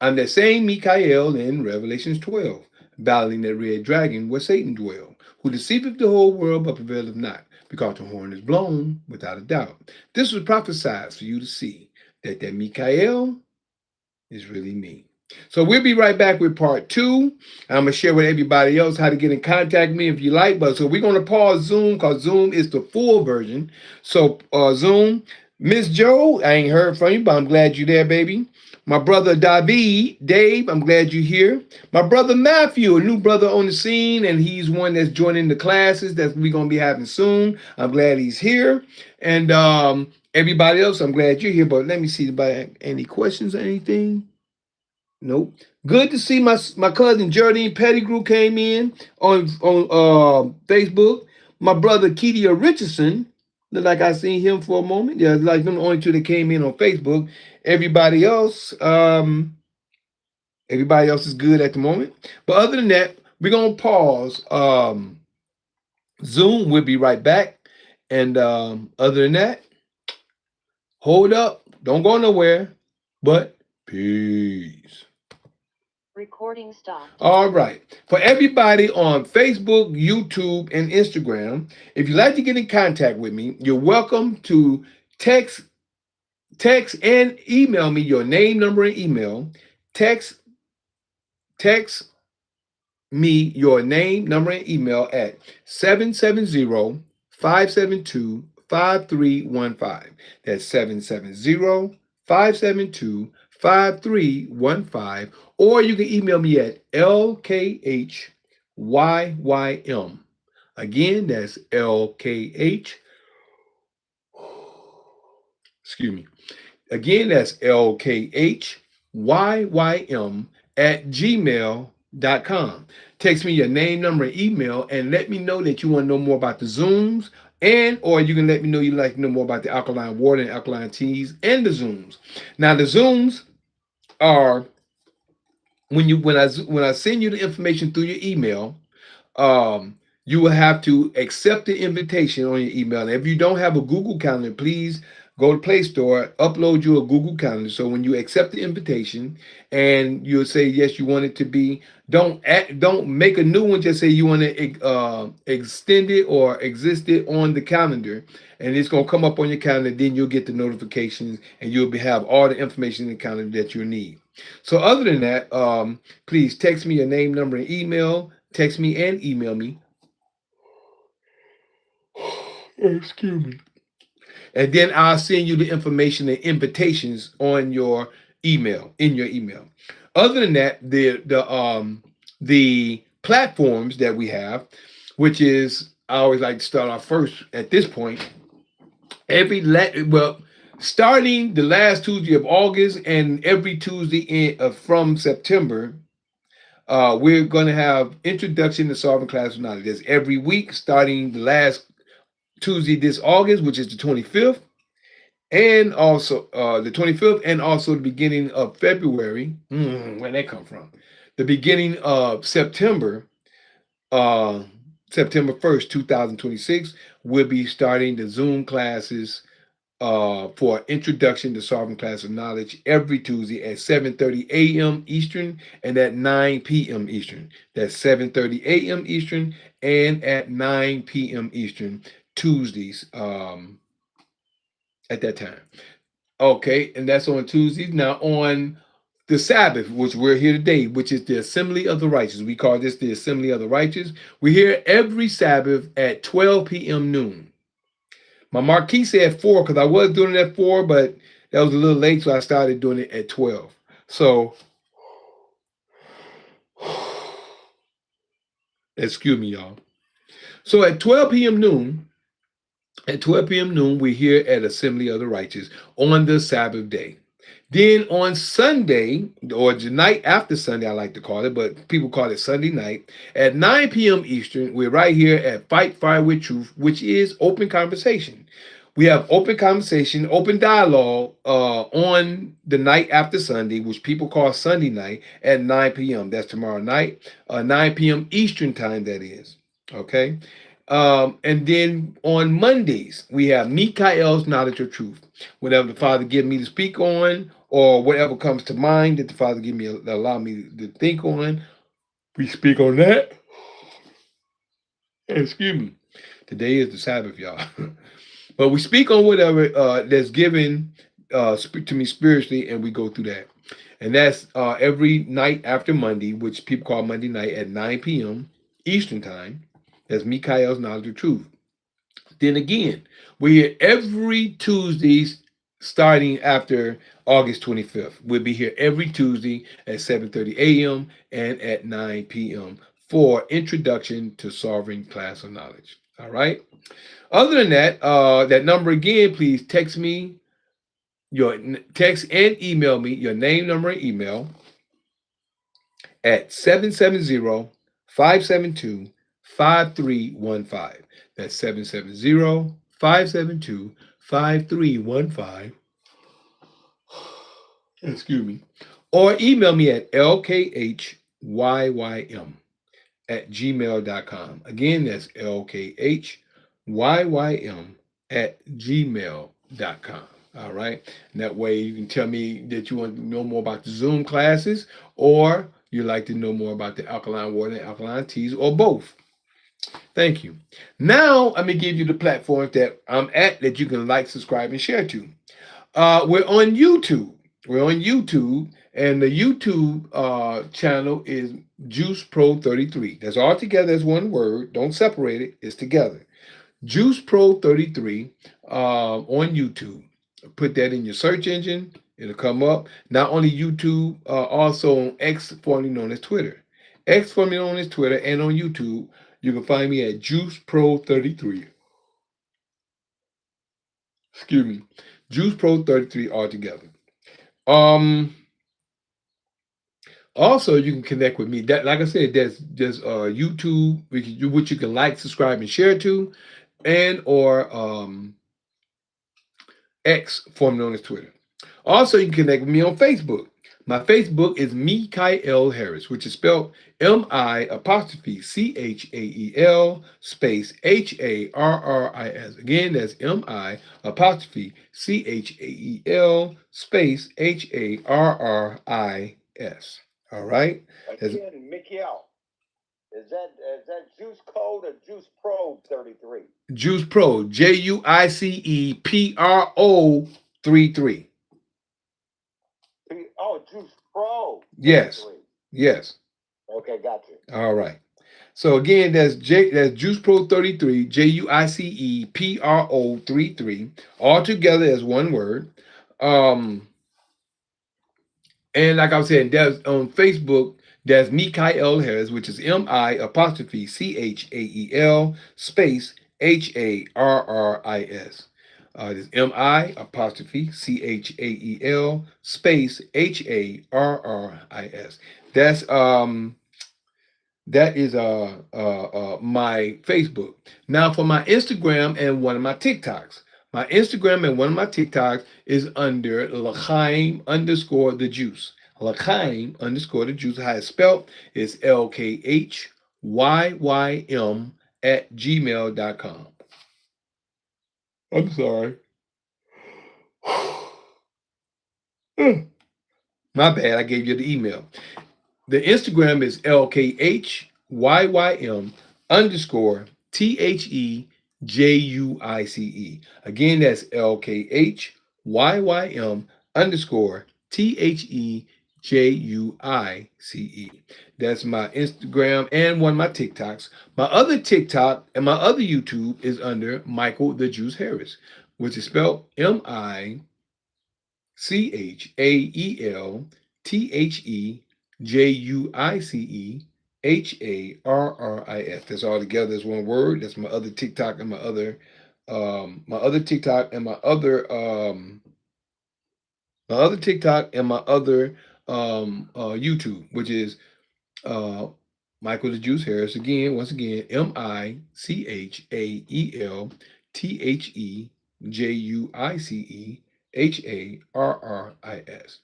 I'm that same Mikael in Revelations 12, battling that red dragon where Satan dwelled, who deceiveth the whole world but prevaileth not, because the horn is blown without a doubt. This was prophesied for you to see that Mikael is really me. So we'll be right back with part 2. I'm going to share with everybody else how to get in contact with me if you like. But so we're going to pause Zoom because Zoom is the full version. So Zoom, Miss Joe, I ain't heard from you, but I'm glad you're there, baby. My brother Dave, I'm glad you're here. My brother Matthew, a new brother on the scene, and he's one that's joining the classes that we're going to be having soon. I'm glad he's here. And everybody else, I'm glad you're here. But let me see about any questions or anything. Nope. Good to see my cousin Jardine Pettigrew came in on Facebook. My brother Kedia Richardson, look like I seen him for a moment. Yeah, like them the only two that came in on Facebook. Everybody else is good at the moment. But other than that, we're gonna pause Zoom. We'll be right back. And other than that, hold up, don't go nowhere. But peace. Recording stopped. All right. For everybody on Facebook, YouTube, and Instagram, if you'd like to get in contact with me, you're welcome to text and email me your name, number, and email. Text me your name, number, and email at 770-572-5315. That's 770-572-5315. Or you can email me at LKHYYM. Again, that's LKH. Excuse me. Again, that's LKHYYM at gmail.com. Text me your name, number, and email, and let me know that you want to know more about the Zooms, or you can let me know you'd like to know more about the alkaline water and alkaline teas and the Zooms. Now, the Zooms are when I send you the information through your email, you will have to accept the invitation on your email. And if you don't have a Google Calendar, please go to Play Store, upload you a Google Calendar. So when you accept the invitation and you'll say yes, you want it to be, don't make a new one. Just say you want to extend it or exist it on the calendar, and it's gonna come up on your calendar. Then you'll get the notifications, and you'll have all the information in the calendar that you need. So other than that, please text me your name, number, and email. Text me and email me. Excuse me. And then I'll send you the information and invitations on your email, in your email. Other than that, the platforms that we have, which is, I always like to start off first at this point. Starting the last Tuesday of August and every Tuesday from September, we're going to have Introduction to Solving Classroom Knowledge. That's every week, starting the last Tuesday this August, which is the 25th, and also the 25th, and also the beginning of February. Where'd that come from? The beginning of September, September 1st, 2026, we'll be starting the Zoom classes for Introduction to Solving Classroom Knowledge every Tuesday at 7:30 a.m. Eastern and at 9 p.m. Eastern. That's 7:30 a.m. Eastern and at 9 p.m. Eastern, Tuesdays at that time. Okay, and that's on Tuesdays. Now on the Sabbath, which we're here today, which is the Assembly of the Righteous. We call this the Assembly of the Righteous. We're here every Sabbath at 12 p.m. noon. My marquee said 4 because I was doing it at 4, but that was a little late, so I started doing it at 12. So, excuse me, y'all. So at 12 p.m. noon, we're here at Assembly of the Righteous on the Sabbath day. Then on Sunday, or the night after Sunday, I like to call it, but people call it Sunday night, at 9 p.m. Eastern, we're right here at Fight Fire with Truth, which is open conversation. We have open conversation, open dialogue on the night after Sunday, which people call Sunday night at 9 p.m. That's tomorrow night, 9 p.m. Eastern time, that is. Okay. And then on Mondays, we have Mikael's Knowledge of Truth. Whatever the Father give me to speak on, or whatever comes to mind that the Father give me, allow me to think on, we speak on that. Excuse me. Today is the Sabbath, y'all. But we speak on whatever that's given to me spiritually, and we go through that. And that's every night after Monday, which people call Monday night at 9 p.m. Eastern Time. That's Mikael's Knowledge of Truth. Then again, we're here every Tuesday starting after August 25th. We'll be here every Tuesday at 7:30 a.m. and at 9 p.m. for Introduction to Sovereign Class of Knowledge. All right. Other than that, that number again, please text me your text and email me your name, number, and email at 770-572-5315. That's 770-572-5315. Excuse me. Or email me at lkhyym@gmail.com. Again, that's lkhyym@gmail.com. All right. And that way you can tell me that you want to know more about the Zoom classes, or you'd like to know more about the alkaline water and alkaline teas, or both. Thank you. Now, let me give you the platforms that I'm at that you can like, subscribe, and share to. We're on YouTube. We're on YouTube, and the YouTube channel is Juice Pro 33. That's all together as one word. Don't separate it. It's together. Juice Pro 33 on YouTube. Put that in your search engine. It'll come up. Not only YouTube, also on X, formerly known as Twitter. X, formerly known as Twitter, and on YouTube, you can find me at Juice Pro 33. Excuse me. Juice Pro 33 altogether. Also, you can connect with me. That, like I said, there's YouTube, which you can like, subscribe, and share to, and or X, formerly known as Twitter. Also, you can connect with me on Facebook. My Facebook is Mikael Harris, which is spelled MI''CHAEL space HARRIS. Again, that's MI''CHAEL space HARRIS. All right. Again, Mikael, is that Juice Code or Juice Pro 33? Juice Pro, JUICEPRO 33. Oh, Juice Pro 33. Yes. Yes. Okay, got you. All right. So again, that's Juice Pro 33, JUICEPRO 33, all together as one word. And like I was saying, there's on Facebook, there's Mikael Harris, which is MI''CHAEL space HARRIS. There's MI''CHAEL space HARRIS. That is my Facebook. Now for my Instagram and one of my TikToks. My Instagram and one of my TikToks is under L'chaim _ the juice. L'chaim _ the juice. How it's spelled is LKHYYM@gmail.com. I'm sorry. My bad, I gave you the email. The Instagram is LKHYYM _ THEJUICE. Again, that's LKHYYM YYM underscore THEJUICE. That's my Instagram and one of my TikToks. My other TikTok and my other YouTube is under Michael the Juice Harris, which is spelled MICHAELTHEJUICEHARRIS. That's all together as one word. That's my other TikTok and my other TikTok and my other TikTok and my other YouTube, which is uh, Michael the Juice Harris. Again, once again, MICHAELTHEJUICEHARRIS.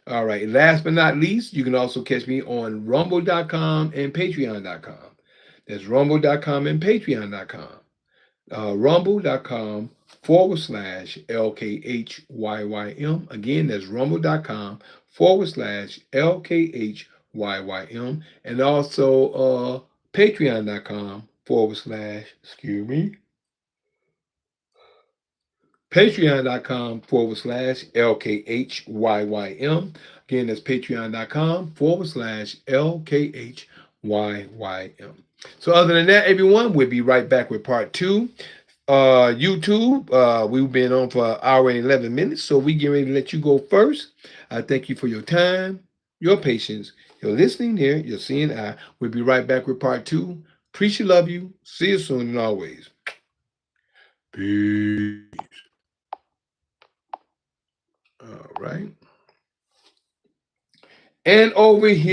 All right. Last but not least, you can also catch me on rumble.com and patreon.com. That's rumble.com and patreon.com. Rumble.com/LKHYYM. Again, that's rumble.com/LKHYYM. And also patreon.com/ patreon.com/LKHYYM. Again, that's patreon.com/LKHYYM. So, other than that, everyone, we'll be right back with part two. YouTube, we've been on for an hour and 11 minutes, so we get ready to let you go first. I thank you for your time, your patience, your listening there, your seeing eye. We'll be right back with part two. Appreciate, love you. See you soon and always. Peace. All right. And over here.